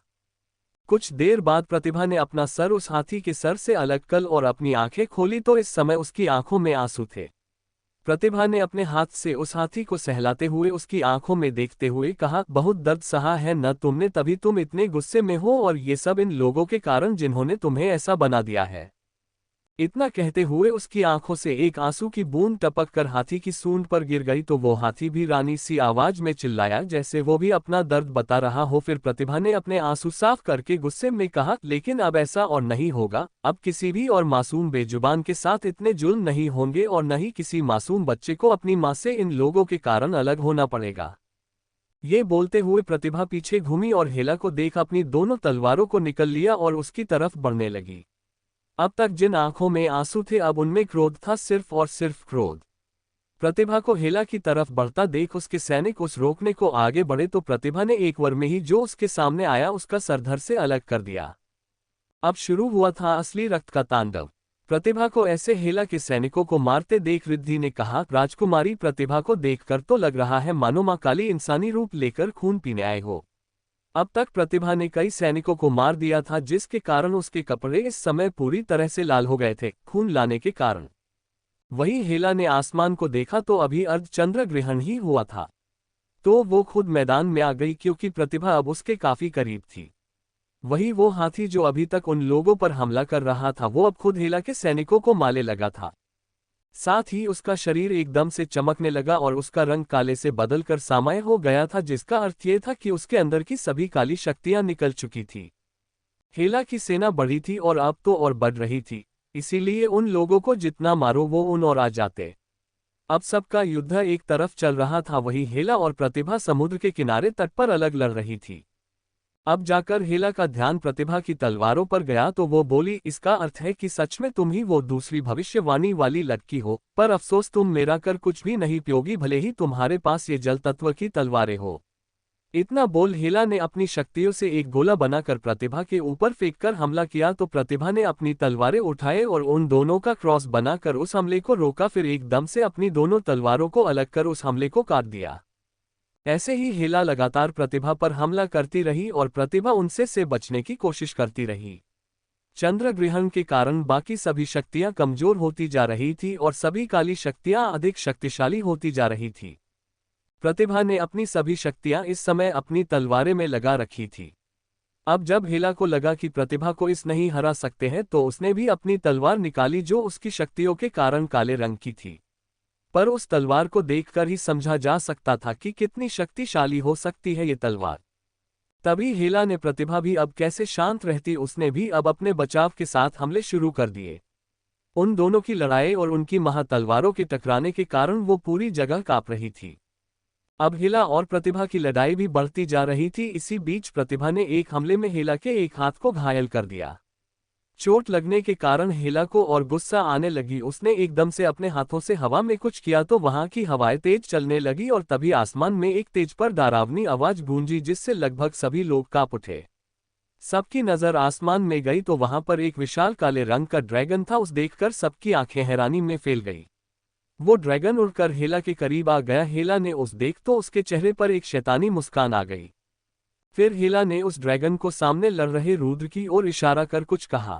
कुछ देर बाद प्रतिभा ने अपना सर उस हाथी के सर से अलग कर और अपनी आंखें खोली तो इस समय उसकी आंखों में आंसू थे। प्रतिभा ने अपने हाथ से उस हाथी को सहलाते हुए उसकी आंखों में देखते हुए कहा, बहुत दर्द सहा है न तुमने, तभी तुम इतने गुस्से में हो, और ये सब इन लोगों के कारण जिन्होंने तुम्हें ऐसा बना दिया है। इतना कहते हुए उसकी आंखों से एक आंसू की बूंद टपक कर हाथी की सूंड पर गिर गई तो वो हाथी भी रानी सी आवाज में चिल्लाया जैसे वो भी अपना दर्द बता रहा हो। फिर प्रतिभा ने अपने आंसू साफ करके गुस्से में कहा, लेकिन अब ऐसा और नहीं होगा। अब किसी भी और मासूम बेजुबान के साथ इतने जुल्म नहीं होंगे और न ही किसी मासूम बच्चे को अपनी मां से इन लोगों के कारण अलग होना पड़ेगा। ये बोलते हुए प्रतिभा पीछे घूमी और हेला को देख अपनी दोनों तलवारों को निकल लिया और उसकी तरफ बढ़ने लगी। अब तक जिन आंखों में आंसू थे अब उनमें क्रोध था, सिर्फ और सिर्फ क्रोध। प्रतिभा को हेला की तरफ बढ़ता देख उसके सैनिक उस रोकने को आगे बढ़े तो प्रतिभा ने एक बार में ही जो उसके सामने आया उसका सरधर से अलग कर दिया। अब शुरू हुआ था असली रक्त का तांडव। प्रतिभा को ऐसे हेला के सैनिकों को मारते देख रिद्धि ने कहा, राजकुमारी प्रतिभा को देखकर तो लग रहा है मानो मां काली इंसानी रूप लेकर खून पीने आए हो। अब तक प्रतिभा ने कई सैनिकों को मार दिया था, जिसके कारण उसके कपड़े इस समय पूरी तरह से लाल हो गए थे खून लाने के कारण। वहीं हेला ने आसमान को देखा तो अभी अर्धचंद्र ग्रहण ही हुआ था, तो वो खुद मैदान में आ गई क्योंकि प्रतिभा अब उसके काफी करीब थी। वही वो हाथी जो अभी तक उन लोगों पर हमला कर रहा था वो अब खुद हेला के सैनिकों को मारने लगा था। साथ ही उसका शरीर एकदम से चमकने लगा और उसका रंग काले से बदलकर सामान्य हो गया था, जिसका अर्थ ये था कि उसके अंदर की सभी काली शक्तियां निकल चुकी थी। हेला की सेना बढ़ी थी और अब तो और बढ़ रही थी, इसीलिए उन लोगों को जितना मारो वो उन और आ जाते। अब सबका युद्ध एक तरफ चल रहा था, वही हेला और प्रतिभा समुद्र के किनारे तट पर अलग लड़ रही थी। अब जाकर हेला का ध्यान प्रतिभा की तलवारों पर गया तो वो बोली, इसका अर्थ है कि सच में तुम ही वो दूसरी भविष्यवाणी वाली लड़की हो, पर अफसोस तुम मेरा कर कुछ भी नहीं पाओगी, भले ही तुम्हारे पास ये जल तत्व की तलवारें हो। इतना बोल हेला ने अपनी शक्तियों से एक गोला बनाकर प्रतिभा के ऊपर फेंककर हमला किया तो प्रतिभा ने अपनी तलवारें उठाए और उन दोनों का क्रॉस बनाकर उस हमले को रोका, फिर एकदम से अपनी दोनों तलवारों को अलग कर उस हमले को काट दिया। ऐसे ही हेला लगातार प्रतिभा पर हमला करती रही और प्रतिभा उनसे से बचने की कोशिश करती रही। चंद्र ग्रहण के कारण बाकी सभी शक्तियां कमजोर होती जा रही थी और सभी काली शक्तियां अधिक शक्तिशाली होती जा रही थी। प्रतिभा ने अपनी सभी शक्तियां इस समय अपनी तलवारें में लगा रखी थी। अब जब हेला को लगा कि प्रतिभा को इस नहीं हरा सकते हैं तो उसने भी अपनी तलवार निकाली जो उसकी शक्तियों के कारण काले रंग की थी, पर उस तलवार को देखकर ही समझा जा सकता था कि कितनी शक्तिशाली हो सकती है ये तलवार। तभी हेला ने प्रतिभा भी अब कैसे शांत रहती, उसने भी अब अपने बचाव के साथ हमले शुरू कर दिए। उन दोनों की लड़ाई और उनकी महातलवारों के टकराने के कारण वो पूरी जगह कांप रही थी। अब हेला और प्रतिभा की लड़ाई भी बढ़ती जा रही थी। इसी बीच प्रतिभा ने एक हमले में हेला के एक हाथ को घायल कर दिया। चोट लगने के कारण हेला को और गुस्सा आने लगी। उसने एकदम से अपने हाथों से हवा में कुछ किया तो वहां की हवाएं तेज चलने लगी और तभी आसमान में एक तेज पर डरावनी आवाज गूंजी, जिससे लगभग सभी लोग कांप उठे। सबकी नजर आसमान में गई तो वहां पर एक विशाल काले रंग का ड्रैगन था। उस देखकर सबकी आंखें हैरानी में फैल गई। वो ड्रैगन उड़कर हेला के करीब आ गया। हेला ने उस देख तो उसके चेहरे पर एक शैतानी मुस्कान आ गई। फिर हेला ने उस ड्रैगन को सामने लड़ रहे रुद्र की ओर इशारा कर कुछ कहा।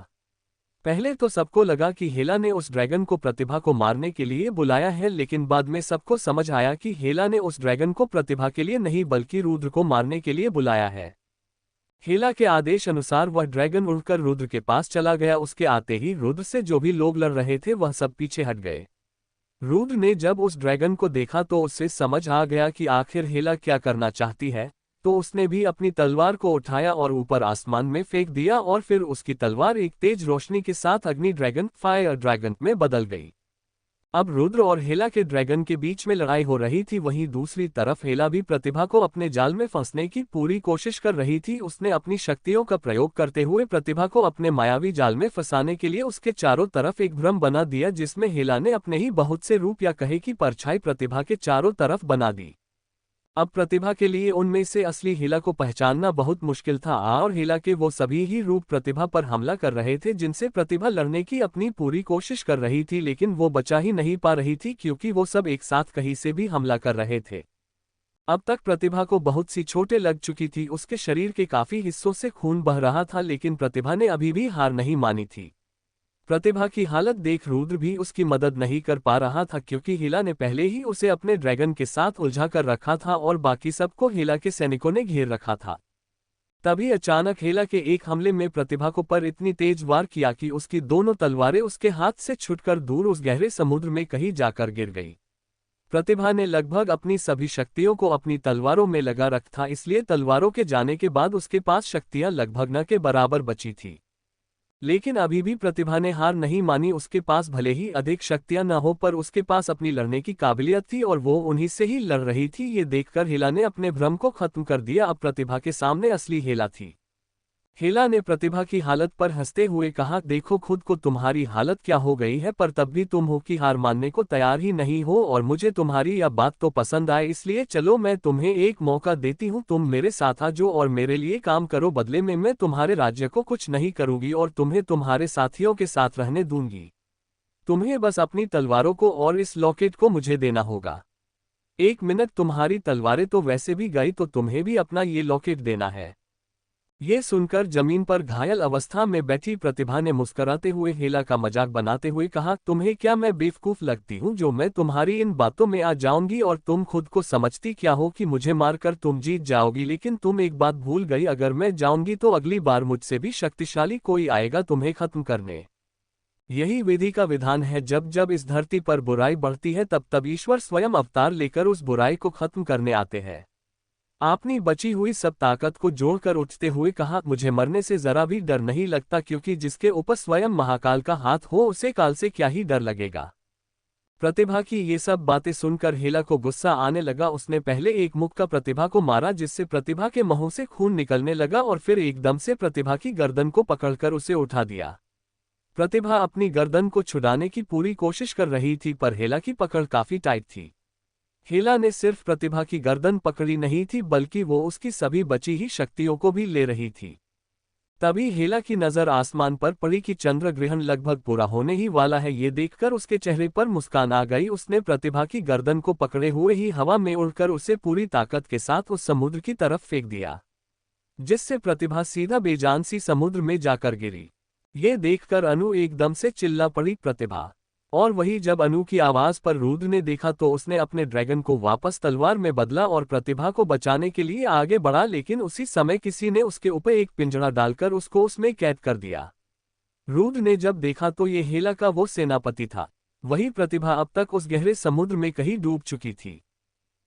पहले तो सबको लगा कि हेला ने उस ड्रैगन को प्रतिभा को मारने के लिए बुलाया है, लेकिन बाद में सबको समझ आया कि हेला ने उस ड्रैगन को प्रतिभा के लिए नहीं बल्कि रुद्र को मारने के लिए बुलाया है। हेला के आदेश अनुसार वह ड्रैगन उड़कर रुद्र के पास चला गया। उसके आते ही रुद्र से जो भी लोग लड़ रहे थे वह सब पीछे हट गए। रुद्र ने जब उस ड्रैगन को देखा तो उससे समझ आ गया कि आखिर हेला क्या करना चाहती है, तो उसने भी अपनी तलवार को उठाया और ऊपर आसमान में फेंक दिया और फिर उसकी तलवार एक तेज रोशनी के साथ अग्नि ड्रैगन फायर ड्रैगन में बदल गई। अब रुद्र और हेला के ड्रैगन के बीच में लड़ाई हो रही थी, वहीं दूसरी तरफ हेला भी प्रतिभा को अपने जाल में फंसने की पूरी कोशिश कर रही थी। उसने अपनी शक्तियों का प्रयोग करते हुए प्रतिभा को अपने मायावी जाल में फंसाने के लिए उसके चारों तरफ एक भ्रम बना दिया, जिसमें हेला ने अपने ही बहुत से रूप या कहे की परछाई प्रतिभा के चारों तरफ बना दी। अब प्रतिभा के लिए उनमें से असली हेला को पहचानना बहुत मुश्किल था और हेला के वो सभी ही रूप प्रतिभा पर हमला कर रहे थे, जिनसे प्रतिभा लड़ने की अपनी पूरी कोशिश कर रही थी, लेकिन वो बचा ही नहीं पा रही थी क्योंकि वो सब एक साथ कहीं से भी हमला कर रहे थे। अब तक प्रतिभा को बहुत सी चोटें लग चुकी थी, उसके शरीर के काफी हिस्सों से खून बह रहा था, लेकिन प्रतिभा ने अभी भी हार नहीं मानी थी। प्रतिभा की हालत देख रुद्र भी उसकी मदद नहीं कर पा रहा था क्योंकि हेला ने पहले ही उसे अपने ड्रैगन के साथ उलझा कर रखा था और बाकी सबको हेला के सैनिकों ने घेर रखा था। तभी अचानक हेला के एक हमले में प्रतिभा को पर इतनी तेज वार किया कि उसकी दोनों तलवारें उसके हाथ से छुटकर दूर उस गहरे समुद्र में कहीं जाकर गिर गई। प्रतिभा ने लगभग अपनी सभी शक्तियों को अपनी तलवारों में लगा रखा था, इसलिए तलवारों के जाने के बाद उसके पास शक्तियां लगभग न के बराबर बची थी। लेकिन अभी भी प्रतिभा ने हार नहीं मानी। उसके पास भले ही अधिक शक्तियां न हो, पर उसके पास अपनी लड़ने की काबिलियत थी और वो उन्हीं से ही लड़ रही थी। ये देखकर हेला ने अपने भ्रम को खत्म कर दिया। अब प्रतिभा के सामने असली हेला थी। हेला ने प्रतिभा की हालत पर हंसते हुए कहा, देखो खुद को तुम्हारी हालत क्या हो गई है, पर तब भी तुम हो कि हार मानने को तैयार ही नहीं हो और मुझे तुम्हारी यह बात तो पसंद आए, इसलिए चलो मैं तुम्हें एक मौका देती हूँ, तुम मेरे साथ आ जाओ और मेरे लिए काम करो। बदले में मैं तुम्हारे राज्य को कुछ नहीं करूंगी और तुम्हें तुम्हारे साथियों के साथ रहने दूंगी। तुम्हें बस अपनी तलवारों को और इस लॉकेट को मुझे देना होगा। 1 मिनट, तुम्हारी तलवारें तो वैसे भी गई, तो तुम्हें भी अपना ये लॉकेट देना है। ये सुनकर जमीन पर घायल अवस्था में बैठी प्रतिभा ने मुस्कुराते हुए हेला का मजाक बनाते हुए कहा, तुम्हें क्या मैं बेवकूफ लगती हूँ जो मैं तुम्हारी इन बातों में आ जाऊंगी, और तुम खुद को समझती क्या हो कि मुझे मारकर तुम जीत जाओगी। लेकिन तुम एक बात भूल गई, अगर मैं जाऊंगी तो अगली बार मुझसे भी शक्तिशाली कोई आएगा तुम्हें खत्म करने। यही विधि का विधान है, जब जब इस धरती पर बुराई बढ़ती है तब तब ईश्वर स्वयं अवतार लेकर उस बुराई को खत्म करने आते हैं। आपने बची हुई सब ताकत को जोड़कर उठते हुए कहा, मुझे मरने से जरा भी डर नहीं लगता, क्योंकि जिसके ऊपर स्वयं महाकाल का हाथ हो उसे काल से क्या ही डर लगेगा। प्रतिभा की ये सब बातें सुनकर हेला को गुस्सा आने लगा। उसने पहले एक मुक्का प्रतिभा को मारा, जिससे प्रतिभा के मुंह से खून निकलने लगा और फिर एकदम से प्रतिभा की गर्दन को पकड़कर उसे उठा दिया। प्रतिभा अपनी गर्दन को छुड़ाने की पूरी कोशिश कर रही थी, पर हेला की पकड़ काफी टाइट थी। हेला ने सिर्फ प्रतिभा की गर्दन पकड़ी नहीं थी, बल्कि वो उसकी सभी बची ही शक्तियों को भी ले रही थी। तभी हेला की नजर आसमान पर पड़ी कि चंद्र ग्रहण लगभग पूरा होने ही वाला है। ये देखकर उसके चेहरे पर मुस्कान आ गई। उसने प्रतिभा की गर्दन को पकड़े हुए ही हवा में उड़कर उसे पूरी ताकत के साथ उस समुद्र की तरफ फेंक दिया, जिससे प्रतिभा सीधा बेजान सी समुद्र में जाकर गिरी। ये देखकर अनु एकदम से चिल्ला पड़ी, प्रतिभा। और वही जब अनु की आवाज पर रुद्र ने देखा तो उसने अपने ड्रैगन को वापस तलवार में बदला और प्रतिभा को बचाने के लिए आगे बढ़ा, लेकिन उसी समय किसी ने उसके ऊपर एक पिंजरा डालकर उसको उसमें कैद कर दिया। रुद्र ने जब देखा तो ये हेला का वो सेनापति था। वही प्रतिभा अब तक उस गहरे समुद्र में कहीं डूब चुकी थी।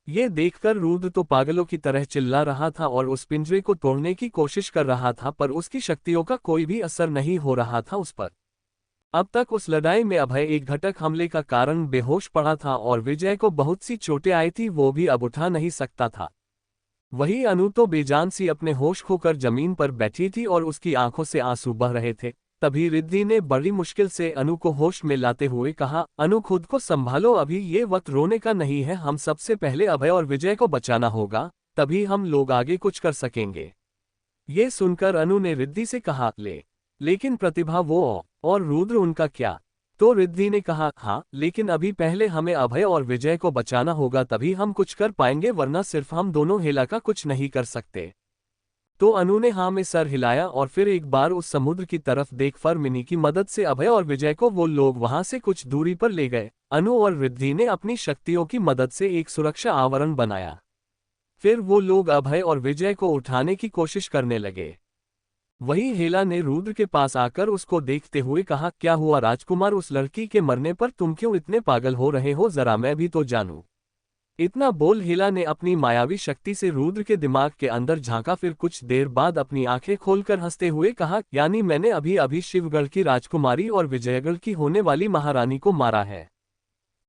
ये देखकर रुद्र तो पागलों की तरह चिल्ला रहा था और उस पिंजरे को तोड़ने की कोशिश कर रहा था, पर उसकी शक्तियों का कोई भी असर नहीं हो रहा था उस पर। अब तक उस लड़ाई में अभय एक घटक हमले का कारण बेहोश पड़ा था और विजय को बहुत सी चोटें आई थी, वो भी अब उठा नहीं सकता था। वही अनु तो बेजान सी अपने होश खोकर जमीन पर बैठी थी और उसकी आंखों से आंसू बह रहे थे। तभी रिद्धि ने बड़ी मुश्किल से अनु को होश में लाते हुए कहा, अनु खुद को संभालो, अभी ये वक्त रोने का नहीं है। हम सबसे पहले अभय और विजय को बचाना होगा, तभी हम लोग आगे कुछ कर सकेंगे। ये सुनकर अनु ने रिद्धि से कहा, लेकिन प्रतिभा वो और रुद्र उनका क्या? तो रिद्धि ने कहा, हाँ, लेकिन अभी पहले हमें अभय और विजय को बचाना होगा, तभी हम कुछ कर पाएंगे, वरना सिर्फ हम दोनों हेला का कुछ नहीं कर सकते। तो अनु ने हाँ में सर हिलाया और फिर एक बार उस समुद्र की तरफ देख फर मिनी की मदद से अभय और विजय को वो लोग वहां से कुछ दूरी पर ले गए। अनु और रिद्धि ने अपनी शक्तियों की मदद से एक सुरक्षा आवरण बनाया। फिर वो लोग अभय और विजय को उठाने की कोशिश करने लगे। वही हेला ने रुद्र के पास आकर उसको देखते हुए कहा, क्या हुआ राजकुमार, उस लड़की के मरने पर तुम क्यों इतने पागल हो रहे हो, जरा मैं भी तो जानूं। इतना बोल हेला ने अपनी मायावी शक्ति से रुद्र के दिमाग के अंदर झांका, फिर कुछ देर बाद अपनी आंखें खोलकर हंसते हुए कहा, यानी मैंने अभी अभी शिवगढ़ की राजकुमारी और विजयगढ़ की होने वाली महारानी को मारा है।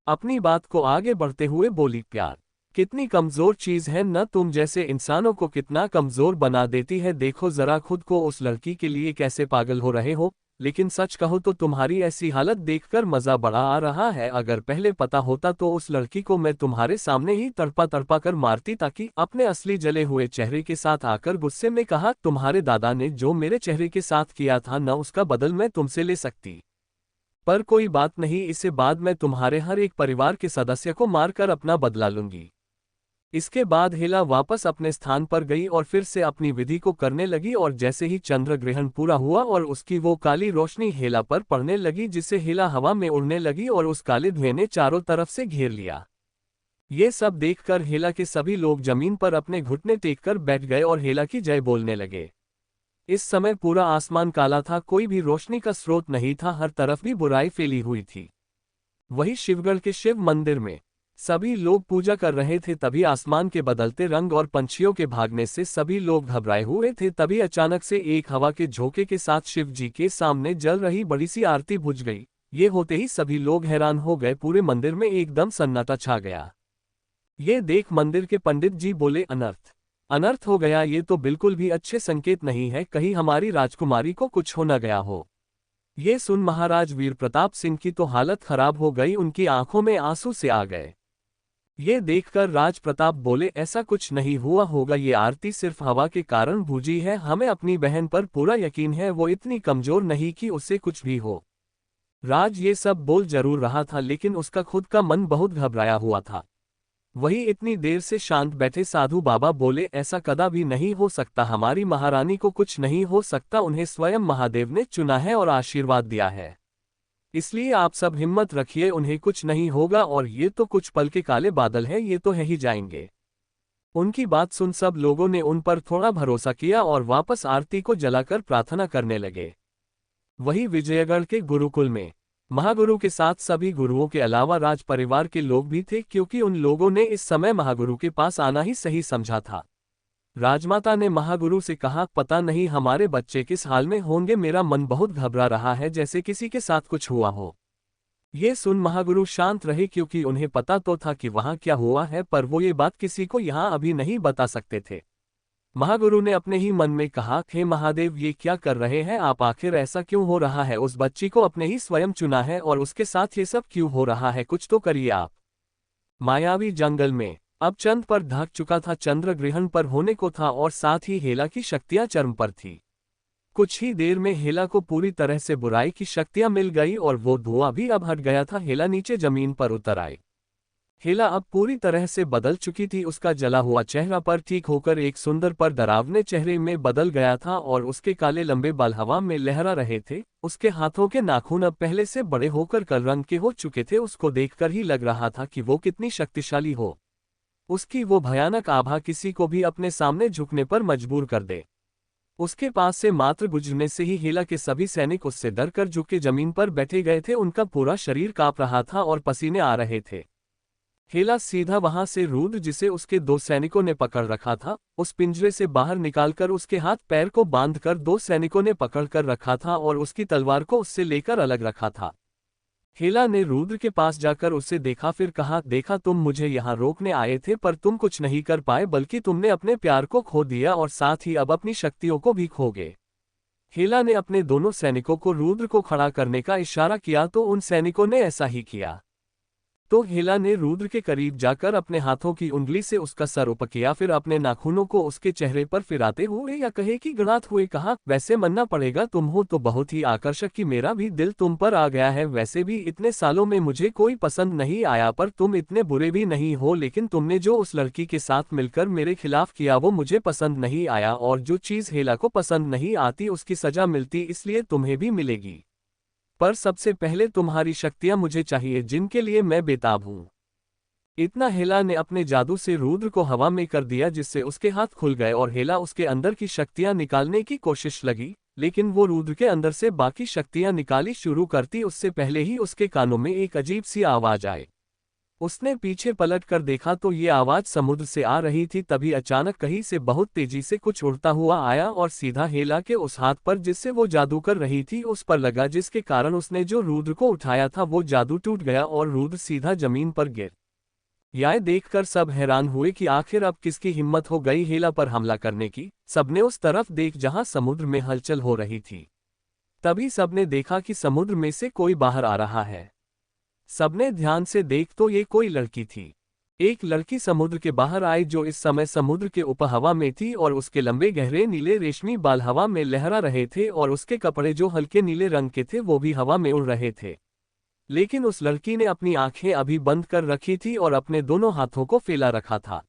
अपनी बात को आगे बढ़ते हुए बोली, प्यार कितनी कमजोर चीज है न, तुम जैसे इंसानों को कितना कमजोर बना देती है। देखो जरा खुद को उस लड़की के लिए कैसे पागल हो रहे हो। लेकिन सच कहो तो तुम्हारी ऐसी हालत देखकर मजा बड़ा आ रहा है। अगर पहले पता होता तो उस लड़की को मैं तुम्हारे सामने ही तड़पा तड़पा कर मारती, ताकि अपने असली जले हुए चेहरे के साथ आकर गुस्से में कहा, तुम्हारे दादा ने जो मेरे चेहरे के साथ किया था न, उसका बदल मैं तुमसे ले सकती। पर कोई बात नहीं, इससे बाद मैं तुम्हारे हर एक परिवार के सदस्य को मारकर अपना बदला लूंगी। इसके बाद हेला वापस अपने स्थान पर गई और फिर से अपनी विधि को करने लगी, और जैसे ही चंद्र ग्रहण पूरा हुआ और उसकी वो काली रोशनी हेला पर पड़ने लगी, जिससे हेला हवा में उड़ने लगी और उस काले धुएं ने चारों तरफ से घेर लिया। ये सब देखकर हेला के सभी लोग जमीन पर अपने घुटने टेककर बैठ गए और हेला की जय बोलने लगे। इस समय पूरा आसमान काला था, कोई भी रोशनी का स्रोत नहीं था, हर तरफ भी बुराई फैली हुई थी। वही शिवगढ़ के शिव मंदिर में सभी लोग पूजा कर रहे थे, तभी आसमान के बदलते रंग और पंछियों के भागने से सभी लोग घबराए हुए थे। तभी अचानक से एक हवा के झोंके के साथ शिव जी के सामने जल रही बड़ी सी आरती बुझ गई। ये होते ही सभी लोग हैरान हो गए, पूरे मंदिर में एकदम सन्नाटा छा गया। ये देख मंदिर के पंडित जी बोले, अनर्थ अनर्थ हो गया, ये तो बिल्कुल भी अच्छे संकेत नहीं है, कहीं हमारी राजकुमारी को कुछ हो न गया हो। ये सुन महाराज वीर प्रताप सिंह की तो हालत खराब हो गई, उनकी आंखों में आंसू से आ गए। ये देखकर राज प्रताप बोले, ऐसा कुछ नहीं हुआ होगा, ये आरती सिर्फ हवा के कारण बुझी है, हमें अपनी बहन पर पूरा यकीन है, वो इतनी कमजोर नहीं कि उससे कुछ भी हो। राज ये सब बोल जरूर रहा था, लेकिन उसका खुद का मन बहुत घबराया हुआ था। वही इतनी देर से शांत बैठे साधु बाबा बोले, ऐसा कदापि नहीं हो सकता, हमारी महारानी को कुछ नहीं हो सकता, उन्हें स्वयं महादेव ने चुना है और आशीर्वाद दिया है, इसलिए आप सब हिम्मत रखिए, उन्हें कुछ नहीं होगा। और ये तो कुछ पल के काले बादल हैं, ये तो है ही जाएंगे। उनकी बात सुन सब लोगों ने उन पर थोड़ा भरोसा किया और वापस आरती को जलाकर प्रार्थना करने लगे। वही विजयगढ़ के गुरुकुल में महागुरु के साथ सभी गुरुओं के अलावा राज परिवार के लोग भी थे, क्योंकि उन लोगों ने इस समय महागुरु के पास आना ही सही समझा था। राजमाता ने महागुरु से कहा, पता नहीं हमारे बच्चे किस हाल में होंगे, मेरा मन बहुत घबरा रहा है, जैसे किसी के साथ कुछ हुआ हो। ये सुन महागुरु शांत रहे, क्योंकि उन्हें पता तो था कि वहां क्या हुआ है, पर वो ये बात किसी को यहाँ अभी नहीं बता सकते थे। महागुरु ने अपने ही मन में कहा, हे महादेव, ये क्या कर रहे हैं आप, आखिर ऐसा क्यों हो रहा है, उस बच्ची को अपने ही स्वयं चुना है और उसके साथ ये सब क्यों हो रहा है, कुछ तो करिए आप। मायावी जंगल में अब चंद पर ढक चुका था, चंद्र ग्रहण पर होने को था और साथ ही हेला की शक्तियां चरम पर थी। कुछ ही देर में हेला को पूरी तरह से बुराई की शक्तियां मिल गई और वो धुआं भी अब हट गया था। हेला नीचे जमीन पर उतर आई। हेला अब पूरी तरह से बदल चुकी थी, उसका जला हुआ चेहरा पर ठीक होकर एक सुंदर पर डरावने चेहरे में बदल गया था और उसके काले लंबे बाल हवा में लहरा रहे थे। उसके हाथों के नाखून अब पहले से बड़े होकर काले रंग के हो चुके थे, उसको देखकर ही लग रहा था कि वो कितनी शक्तिशाली हो। उसकी वो भयानक आभा किसी को भी अपने सामने झुकने पर मजबूर कर दे। उसके पास से मात्र गुजरने से ही हेला के सभी सैनिक उससे डरकर झुके जमीन पर बैठे गए थे, उनका पूरा शरीर कांप रहा था और पसीने आ रहे थे। हेला सीधा वहां से रुद्र, जिसे उसके दो सैनिकों ने पकड़ रखा था, उस पिंजरे से बाहर निकालकर उसके हाथ पैर को बांधकर दो सैनिकों ने पकड़ कर रखा था और उसकी तलवार को उससे लेकर अलग रखा था। हेला ने रुद्र के पास जाकर उससे देखा, फिर कहा, देखा तुम मुझे यहाँ रोकने आए थे, पर तुम कुछ नहीं कर पाए, बल्कि तुमने अपने प्यार को खो दिया और साथ ही अब अपनी शक्तियों को भी खो गए। हेला ने अपने दोनों सैनिकों को रुद्र को खड़ा करने का इशारा किया तो उन सैनिकों ने ऐसा ही किया। तो हेला ने रुद्र के करीब जाकर अपने हाथों की उंगली से उसका सर उपकिया, फिर अपने नाखूनों को उसके चेहरे पर फिराते हुए या कहे कि गड़ाते हुए कहा, वैसे मानना पड़ेगा तुम हो तो बहुत ही आकर्षक कि मेरा भी दिल तुम पर आ गया है। वैसे भी इतने सालों में मुझे कोई पसंद नहीं आया, पर तुम इतने बुरे भी नहीं हो, लेकिन तुमने जो उस लड़की के साथ मिलकर मेरे खिलाफ किया वो मुझे पसंद नहीं आया, और जो चीज़ हेला को पसंद नहीं आती उसकी सजा मिलती, इसलिए तुम्हें भी मिलेगी। पर सबसे पहले तुम्हारी शक्तियां मुझे चाहिए, जिनके लिए मैं बेताब हूं। इतना हेला ने अपने जादू से रुद्र को हवा में कर दिया, जिससे उसके हाथ खुल गए और हेला उसके अंदर की शक्तियां निकालने की कोशिश लगी, लेकिन वो रुद्र के अंदर से बाकी शक्तियां निकाली शुरू करती उससे पहले ही उसके कानों में एक अजीब सी आवाज आए। उसने पीछे पलट कर देखा तो ये आवाज समुद्र से आ रही थी। तभी अचानक कहीं से बहुत तेजी से कुछ उड़ता हुआ आया और सीधा हेला के उस हाथ पर जिससे वो जादू कर रही थी उस पर लगा, जिसके कारण उसने जो रुद्र को उठाया था वो जादू टूट गया और रुद्र सीधा जमीन पर गिर। यह देखकर सब हैरान हुए कि आखिर अब किसकी हिम्मत हो गई हेला पर हमला करने की। सबने उस तरफ देख जहां समुद्र में हलचल हो रही थी। तभी सबने देखा कि समुद्र में से कोई बाहर आ रहा है। सबने ध्यान से देख तो ये कोई लड़की थी। एक लड़की समुद्र के बाहर आई जो इस समय समुद्र के ऊपर हवा में थी और उसके लंबे गहरे नीले रेशमी बाल हवा में लहरा रहे थे और उसके कपड़े जो हल्के नीले रंग के थे वो भी हवा में उड़ रहे थे। लेकिन उस लड़की ने अपनी आंखें अभी बंद कर रखी थी और अपने दोनों हाथों को फैला रखा था।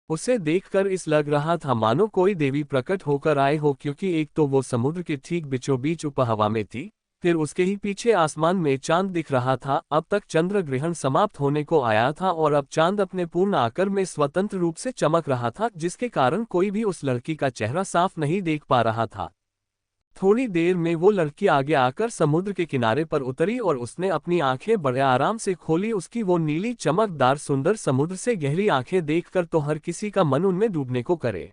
उसे देखकर इस लग रहा था मानो कोई देवी प्रकट होकर आए हो, क्योंकि एक तो वो समुद्र के ठीक बीचों बीच ऊपर हवा में थी, फिर उसके ही पीछे आसमान में चांद दिख रहा था। अब तक चंद्र ग्रहण समाप्त होने को आया था और अब चांद अपने पूर्ण आकार में स्वतंत्र रूप से चमक रहा था, जिसके कारण कोई भी उस लड़की का चेहरा साफ नहीं देख पा रहा था। थोड़ी देर में वो लड़की आगे आकर समुद्र के किनारे पर उतरी और उसने अपनी आंखें बड़े आराम से खोली। उसकी वो नीली चमकदार सुंदर समुद्र से गहरी आंखें देखकर तो हर किसी का मन उनमें डूबने को करे।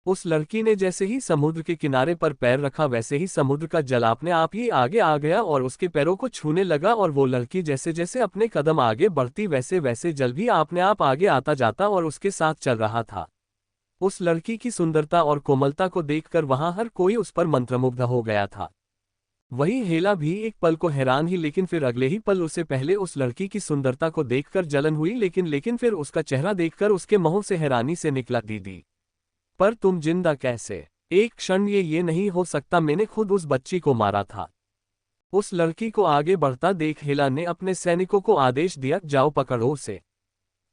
उस लड़की ने जैसे ही समुद्र के किनारे पर पैर रखा वैसे ही समुद्र का जल अपने आप ही आगे आ गया और उसके पैरों को छूने लगा और वो लड़की जैसे जैसे अपने कदम आगे बढ़ती वैसे वैसे जल भी अपने आप आगे आता जाता और उसके साथ चल रहा था। उस लड़की की सुंदरता और कोमलता को देखकर वहां हर कोई उस पर मंत्रमुग्ध हो गया था। वही हेला भी एक पल को हैरान ही, लेकिन फिर अगले ही पल उसे पहले उस लड़की की सुंदरता को देखकर जलन हुई, लेकिन फिर उसका चेहरा देखकर उसके मुंह से हैरानी से निकला, दीदी पर तुम जिंदा कैसे? एक क्षण ये नहीं हो सकता, मैंने खुद उस बच्ची को मारा था। उस लड़की को आगे बढ़ता देख हेला ने अपने सैनिकों को आदेश दिया, जाओ पकड़ो उसे।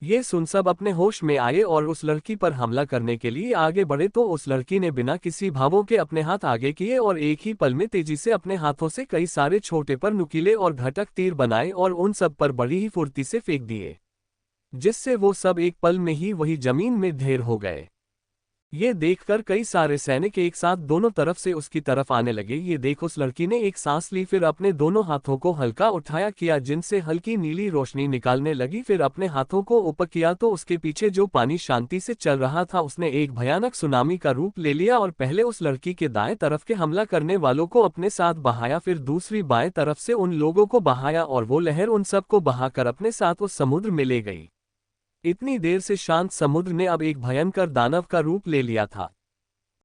ये सुन सब अपने होश में आए और उस लड़की पर हमला करने के लिए आगे बढ़े तो उस लड़की ने बिना किसी भावों के अपने हाथ आगे किए और एक ही पल में तेजी से अपने हाथों से कई सारे छोटे पर नुकीले और घटक तीर बनाए और उन सब पर बड़ी ही फुर्ती से फेंक दिए, जिससे वो सब एक पल में ही वही जमीन में ढेर हो गए। ये देखकर कई सारे सैनिक एक साथ दोनों तरफ से उसकी तरफ आने लगे। ये देख उस लड़की ने एक सांस ली, फिर अपने दोनों हाथों को हल्का उठाया किया जिनसे हल्की नीली रोशनी निकालने लगी। फिर अपने हाथों को ऊपर किया तो उसके पीछे जो पानी शांति से चल रहा था उसने एक भयानक सुनामी का रूप ले लिया और पहले उस लड़की के दाएं तरफ के हमला करने वालों को अपने साथ बहाया, फिर दूसरी बाएं तरफ से उन लोगों को बहाया और वो लहर उन सबको बहाकर अपने साथ उस समुद्र में ले गई। इतनी देर से शांत समुद्र ने अब एक भयंकर दानव का रूप ले लिया था।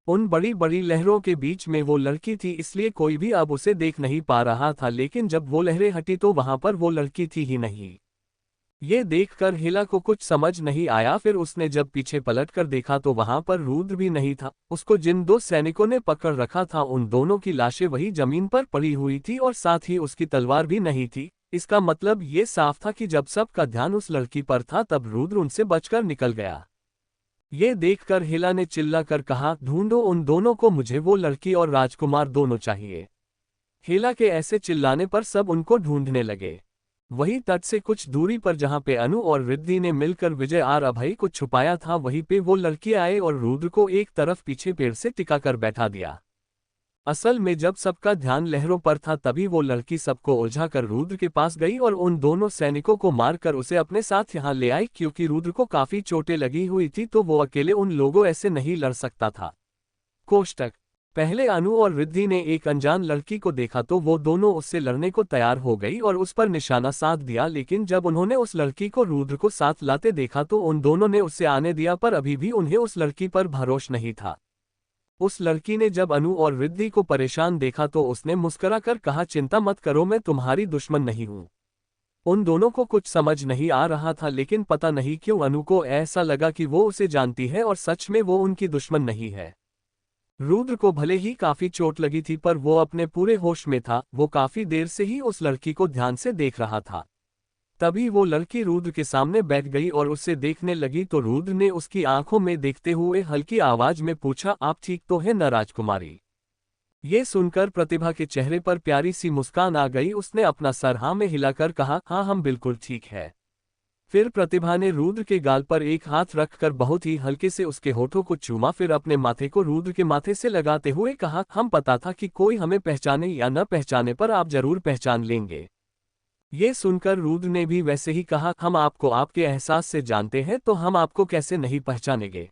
उन बड़ी बड़ी लहरों के बीच में वो लड़की थी, इसलिए कोई भी अब उसे देख नहीं पा रहा था, लेकिन जब वो लहरें हटी तो वहां पर वो लड़की थी ही नहीं। ये देखकर हेला को कुछ समझ नहीं आया। फिर उसने जब पीछे पलट कर देखा तो वहां पर रुद्र भी नहीं था। उसको जिन दो सैनिकों ने पकड़ रखा था उन दोनों की लाशें वही जमीन पर पड़ी हुई थी और साथ ही उसकी तलवार भी नहीं थी। इसका मतलब ये साफ था कि जब सबका ध्यान उस लड़की पर था तब रुद्र उनसे बचकर निकल गया। ये देखकर हेला ने चिल्लाकर कहा, ढूंढो उन दोनों को, मुझे वो लड़की और राजकुमार दोनों चाहिए। हेला के ऐसे चिल्लाने पर सब उनको ढूंढने लगे। वही तट से कुछ दूरी पर जहां पे अनु और रिद्धि ने मिलकर विजय और अभय को छुपाया था वहीं पे वो लड़की आए और रुद्र को एक तरफ पीछे पेड़ से टिका कर बैठा दिया। असल में जब सबका ध्यान लहरों पर था तभी वो लड़की सबको उलझा कर रुद्र के पास गई और उन दोनों सैनिकों को मारकर उसे अपने साथ यहाँ ले आई। क्योंकि रुद्र को काफी चोटें लगी हुई थी तो वो अकेले उन लोगों ऐसे नहीं लड़ सकता था। कोष्टक पहले अनु और रिद्धि ने एक अनजान लड़की को देखा तो वो दोनों उससे लड़ने को तैयार हो गई और उस पर निशाना साध दिया, लेकिन जब उन्होंने उस लड़की को रुद्र को साथ लाते देखा तो उन दोनों ने उससे आने दिया, पर अभी भी उन्हें उस लड़की पर भरोसा नहीं था। उस लड़की ने जब अनु और रिद्धि को परेशान देखा तो उसने मुस्कुरा कर कहा, चिंता मत करो, मैं तुम्हारी दुश्मन नहीं हूँ। उन दोनों को कुछ समझ नहीं आ रहा था, लेकिन पता नहीं क्यों अनु को ऐसा लगा कि वो उसे जानती है और सच में वो उनकी दुश्मन नहीं है। रुद्र को भले ही काफी चोट लगी थी पर वो अपने पूरे होश में था। वो काफी देर से ही उस लड़की को ध्यान से देख रहा था। तभी वो लड़की रुद्र के सामने बैठ गई और उससे देखने लगी तो रुद्र ने उसकी आंखों में देखते हुए हल्की आवाज में पूछा, आप ठीक तो है न राजकुमारी? ये सुनकर प्रतिभा के चेहरे पर प्यारी सी मुस्कान आ गई। उसने अपना सर हाँ में हिलाकर कहा, हाँ हम बिल्कुल ठीक है। फिर प्रतिभा ने रुद्र के गाल पर एक हाथ रखकर बहुत ही हल्के से उसके होठों को चूमा, फिर अपने माथे को रुद्र के माथे से लगाते हुए कहा, हम पता था कि कोई हमें पहचाने या न पहचाने पर आप जरूर पहचान लेंगे। ये सुनकर रुद्र ने भी वैसे ही कहा, हम आपको आपके एहसास से जानते हैं तो हम आपको कैसे नहीं पहचानेंगे।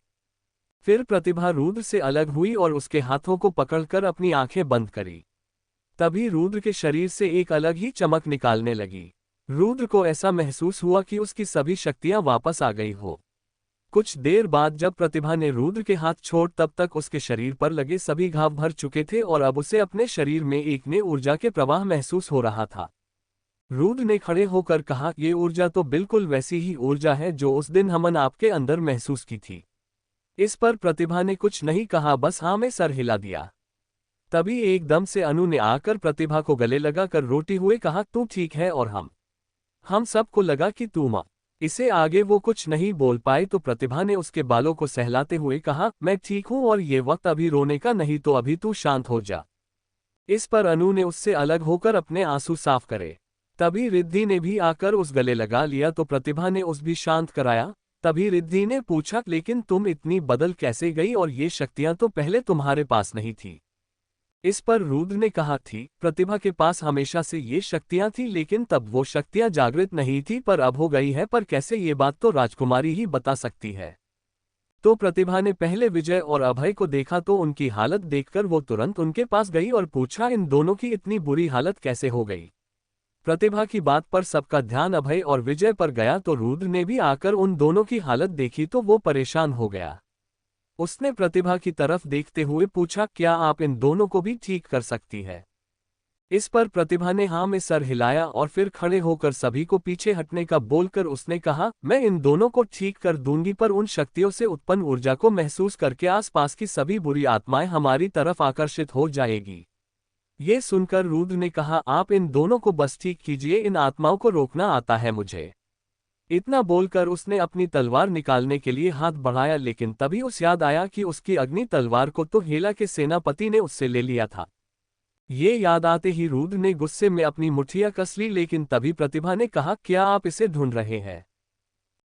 फिर प्रतिभा रुद्र से अलग हुई और उसके हाथों को पकड़कर अपनी आंखें बंद करी। तभी रुद्र के शरीर से एक अलग ही चमक निकालने लगी। रुद्र को ऐसा महसूस हुआ कि उसकी सभी शक्तियां वापस आ गई हो। कुछ देर बाद जब प्रतिभा ने रुद्र के हाथ छोड़, तब तक उसके शरीर पर लगे सभी घाव भर चुके थे और अब उसे अपने शरीर में एक नई ऊर्जा के प्रवाह महसूस हो रहा था। रुद्र ने खड़े होकर कहा, ये ऊर्जा तो बिल्कुल वैसी ही ऊर्जा है जो उस दिन हमने आपके अंदर महसूस की थी। इस पर प्रतिभा ने कुछ नहीं कहा, बस हाँ में सर हिला दिया। तभी एकदम से अनु ने आकर प्रतिभा को गले लगाकर रोते हुए कहा, तू ठीक है? और हम सबको लगा कि तू माँ। इसे आगे वो कुछ नहीं बोल पाए तो प्रतिभा ने उसके बालों को सहलाते हुए कहा, मैं ठीक हूं और ये वक्त अभी रोने का नहीं, तो अभी तू शांत हो जा। इस पर अनु ने उससे अलग होकर अपने आंसू साफ करे। तभी रिद्धि ने भी आकर उस गले लगा लिया तो प्रतिभा ने उस भी शांत कराया। तभी रिद्धि ने पूछा, लेकिन तुम इतनी बदल कैसे गई और ये शक्तियां तो पहले तुम्हारे पास नहीं थी। इस पर रुद्र ने कहा, थी, प्रतिभा के पास हमेशा से ये शक्तियां थी, लेकिन तब वो शक्तियां जागृत नहीं थी, पर अब हो गई है। पर कैसे, ये बात तो राजकुमारी ही बता सकती है। तो प्रतिभा ने पहले विजय और अभय को देखा तो उनकी हालत देखकर वो तुरंत उनके पास गई और पूछा, इन दोनों की इतनी बुरी हालत कैसे हो गई। प्रतिभा की बात पर सबका ध्यान अभय और विजय पर गया तो रुद्र ने भी आकर उन दोनों की हालत देखी तो वो परेशान हो गया। उसने प्रतिभा की तरफ देखते हुए पूछा, क्या आप इन दोनों को भी ठीक कर सकती है? इस पर प्रतिभा ने हाँ में सर हिलाया और फिर खड़े होकर सभी को पीछे हटने का बोलकर उसने कहा, मैं इन दोनों को ठीक कर दूंगी, पर उन शक्तियों से उत्पन्न ऊर्जा को महसूस करके आसपास की सभी बुरी आत्माएं हमारी तरफ आकर्षित हो जाएगी। ये सुनकर रुद्र ने कहा, आप इन दोनों को बस ठीक कीजिए, इन आत्माओं को रोकना आता है मुझे। इतना बोलकर उसने अपनी तलवार निकालने के लिए हाथ बढ़ाया, लेकिन तभी उसे याद आया कि उसकी अग्नि तलवार को तो हेला के सेनापति ने उससे ले लिया था। ये याद आते ही रुद्र ने गुस्से में अपनी मुठ्ठियां कस ली, लेकिन तभी प्रतिभा ने कहा, क्या आप इसे ढूंढ रहे हैं?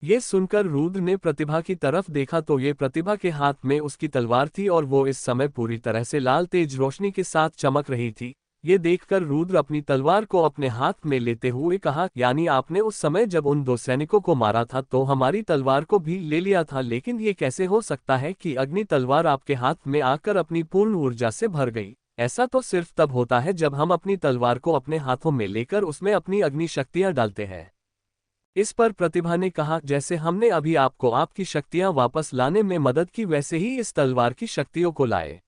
ये सुनकर रुद्र ने प्रतिभा की तरफ देखा तो ये प्रतिभा के हाथ में उसकी तलवार थी और वो इस समय पूरी तरह से लाल तेज रोशनी के साथ चमक रही थी। ये देखकर रुद्र अपनी तलवार को अपने हाथ में लेते हुए कहा, यानी आपने उस समय जब उन दो सैनिकों को मारा था तो हमारी तलवार को भी ले लिया था, लेकिन ये कैसे हो सकता है कि अग्नि तलवार आपके हाथ में आकर अपनी पूर्ण ऊर्जा से भर गई? ऐसा तो सिर्फ तब होता है जब हम अपनी तलवार को अपने हाथों में लेकर उसमें अपनी अग्नि शक्तियां डालते हैं। इस पर प्रतिभा ने कहा, जैसे हमने अभी आपको आपकी शक्तियां वापस लाने में मदद की, वैसे ही इस तलवार की शक्तियों को लाए।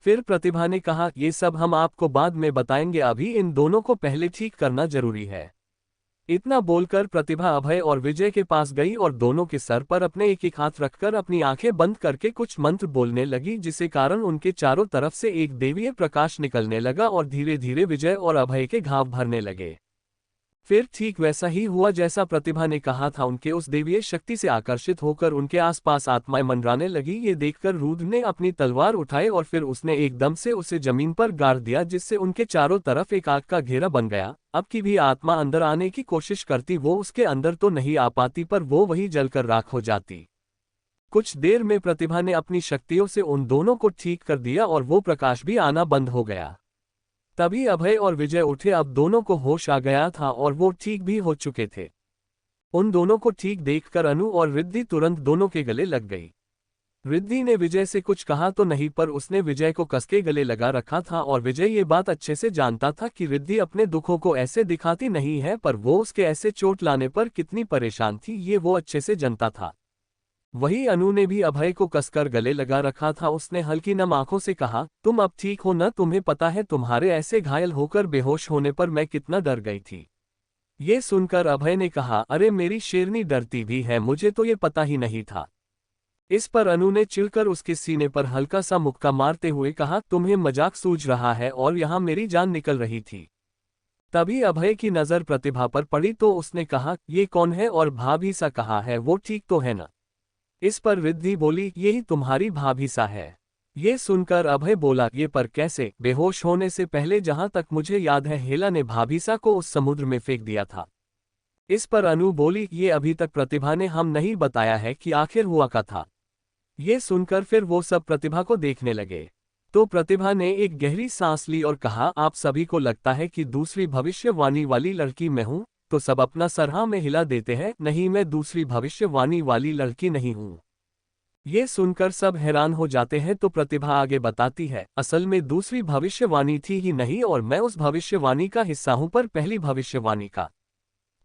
फिर प्रतिभा ने कहा, ये सब हम आपको बाद में बताएंगे, अभी इन दोनों को पहले ठीक करना जरूरी है। इतना बोलकर प्रतिभा अभय और विजय के पास गई और दोनों के सर पर अपने एक एक हाथ रखकर अपनी आंखें बंद करके कुछ मंत्र बोलने लगी, जिसके कारण उनके चारों तरफ से एक दैवीय प्रकाश निकलने लगा और धीरे धीरे विजय और अभय के घाव भरने लगे। फिर ठीक वैसा ही हुआ जैसा प्रतिभा ने कहा था, उनके उस दैवीय शक्ति से आकर्षित होकर उनके आसपास आत्माएं मंडराने लगी। ये देखकर रुद्र ने अपनी तलवार उठाई और फिर उसने एकदम से उसे जमीन पर गाड़ दिया, जिससे उनके चारों तरफ एक आग का घेरा बन गया। अब की भी आत्मा अंदर आने की कोशिश करती, वो उसके अंदर तो नहीं आ पाती, पर वो वही जलकर राख हो जाती। कुछ देर में प्रतिभा ने अपनी शक्तियों से उन दोनों को ठीक कर दिया और वो प्रकाश भी आना बंद हो गया। तभी अभय और विजय उठे, अब दोनों को होश आ गया था और वो ठीक भी हो चुके थे। उन दोनों को ठीक देखकर अनु और रिद्धि तुरंत दोनों के गले लग गई। रिद्धि ने विजय से कुछ कहा तो नहीं, पर उसने विजय को कसके गले लगा रखा था और विजय ये बात अच्छे से जानता था कि रिद्धि अपने दुखों को ऐसे दिखाती नहीं है, पर वो उसके ऐसे चोट लाने पर कितनी परेशान थी ये वो अच्छे से जानता था। वही अनु ने भी अभय को कसकर गले लगा रखा था। उसने हल्की नम आंखों से कहा, तुम अब ठीक हो न? तुम्हें पता है तुम्हारे ऐसे घायल होकर बेहोश होने पर मैं कितना डर गई थी। ये सुनकर अभय ने कहा, अरे मेरी शेरनी डरती भी है, मुझे तो ये पता ही नहीं था। इस पर अनु ने चिढ़कर उसके सीने पर हल्का सा मुक्का मारते हुए कहा, तुम्हें मजाक सूझ रहा है और यहाँ मेरी जान निकल रही थी। तभी अभय की नजर प्रतिभा पर पड़ी तो उसने कहा, ये कौन है और भाभी सा कहा है, वो ठीक तो है न? इस पर रिद्धि बोली, यही तुम्हारी भाभी सा है। ये सुनकर अभय बोला, ये पर कैसे? बेहोश होने से पहले जहां तक मुझे याद है हेला ने भाभी सा को उस समुद्र में फेंक दिया था। इस पर अनु बोली, ये अभी तक प्रतिभा ने हम नहीं बताया है कि आखिर हुआ क्या था। ये सुनकर फिर वो सब प्रतिभा को देखने लगे। तो प्रतिभा ने एक गहरी सांस ली और कहा, आप सभी को लगता है कि दूसरी भविष्यवाणी वाली लड़की मैं हूं, तो सब अपना सर हाँ में हिला देते हैं। नहीं, मैं दूसरी भविष्यवाणी वाली लड़की नहीं हूं। ये सुनकर सब हैरान हो जाते हैं। तो प्रतिभा आगे बताती है, असल में दूसरी भविष्यवाणी थी ही नहीं और मैं उस भविष्यवाणी का हिस्सा हूं, पर पहली भविष्यवाणी का।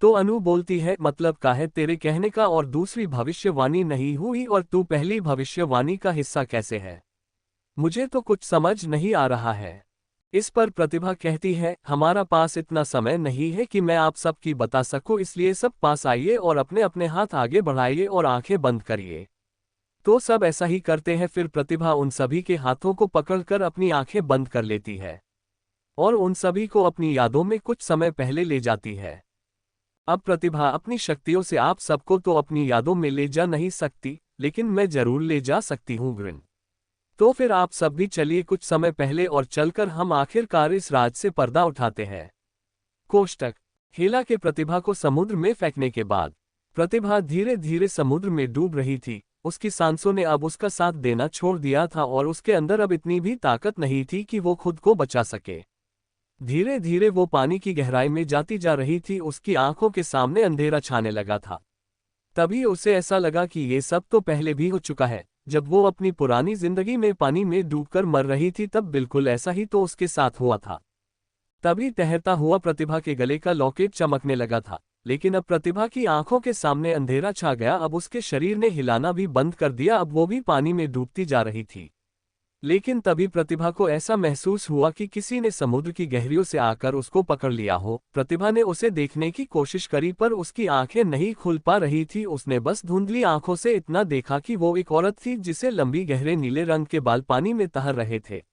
तो अनु बोलती है, मतलब का है तेरे कहने का, और दूसरी भविष्यवाणी नहीं हुई और तू पहली भविष्यवाणी का हिस्सा कैसे है? मुझे तो कुछ समझ नहीं आ रहा है। इस पर प्रतिभा कहती है, हमारा पास इतना समय नहीं है कि मैं आप सबकी बता सकूं, इसलिए सब पास आइए और अपने अपने हाथ आगे बढ़ाइए और आंखें बंद करिए। तो सब ऐसा ही करते हैं। फिर प्रतिभा उन सभी के हाथों को पकड़कर अपनी आंखें बंद कर लेती है और उन सभी को अपनी यादों में कुछ समय पहले ले जाती है। अब प्रतिभा अपनी शक्तियों से आप सबको तो अपनी यादों में ले जा नहीं सकती, लेकिन मैं जरूर ले जा सकती हूँ ग्रिन। तो फिर आप सब भी चलिए कुछ समय पहले और चलकर हम आखिरकार इस राज से पर्दा उठाते हैं। कोष्टक हेला के प्रतिभा को समुद्र में फेंकने के बाद प्रतिभा धीरे धीरे समुद्र में डूब रही थी। उसकी सांसों ने अब उसका साथ देना छोड़ दिया था और उसके अंदर अब इतनी भी ताकत नहीं थी कि वो खुद को बचा सके। धीरे धीरे वो पानी की गहराई में जाती जा रही थी। उसकी आंखों के सामने अंधेरा छाने लगा था। तभी उसे ऐसा लगा कि ये सब तो पहले भी हो चुका है। जब वो अपनी पुरानी जिंदगी में पानी में डूबकर मर रही थी तब बिल्कुल ऐसा ही तो उसके साथ हुआ था। तभी तैरता हुआ प्रतिभा के गले का लॉकेट चमकने लगा था, लेकिन अब प्रतिभा की आंखों के सामने अंधेरा छा गया। अब उसके शरीर ने हिलाना भी बंद कर दिया। अब वो भी पानी में डूबती जा रही थी। लेकिन तभी प्रतिभा को ऐसा महसूस हुआ कि किसी ने समुद्र की गहराइयों से आकर उसको पकड़ लिया हो। प्रतिभा ने उसे देखने की कोशिश करी पर उसकी आंखें नहीं खुल पा रही थी। उसने बस धुंधली आंखों से इतना देखा कि वो एक औरत थी जिसे लंबी गहरे नीले रंग के बाल पानी में तैर रहे थे।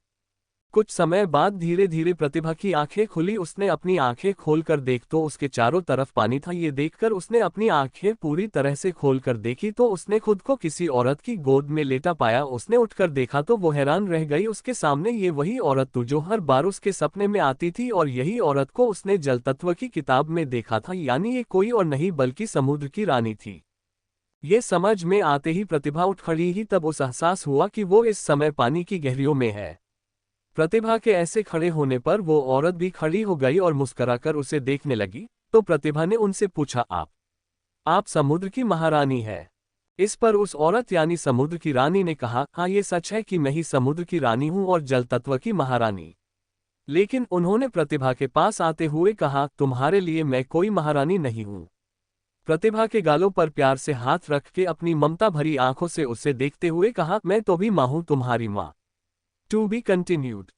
कुछ समय बाद धीरे धीरे प्रतिभा की आंखें खुली। उसने अपनी आंखें खोलकर देख तो उसके चारों तरफ पानी था। ये देखकर उसने अपनी आंखें पूरी तरह से खोलकर देखी तो उसने खुद को किसी औरत की गोद में लेटा पाया। उसने उठकर देखा तो वो हैरान रह गई। उसके सामने ये वही औरत थी जो हर बार उसके सपने में आती थी और यही औरत को उसने जल तत्व की किताब में देखा था। यानी ये कोई और नहीं बल्कि समुद्र की रानी थी। ये समझ में आते ही प्रतिभा उठ खड़ी ही तब उसे एहसास हुआ कि वो इस समय पानी की गहराइयों में है। प्रतिभा के ऐसे खड़े होने पर वो औरत भी खड़ी हो गई और मुस्कुराकर उसे देखने लगी। तो प्रतिभा ने उनसे पूछा, आप समुद्र की महारानी है? इस पर उस औरत यानी समुद्र की रानी ने कहा, हाँ ये सच है कि मैं ही समुद्र की रानी हूँ और जल तत्व की महारानी। लेकिन उन्होंने प्रतिभा के पास आते हुए कहा, तुम्हारे लिए मैं कोई महारानी नहीं हूँ। प्रतिभा के गालों पर प्यार से हाथ रख के अपनी ममता भरी आंखों से उसे देखते हुए कहा, मैं तो भी माँ हूँ, तुम्हारी माँ। To be continued.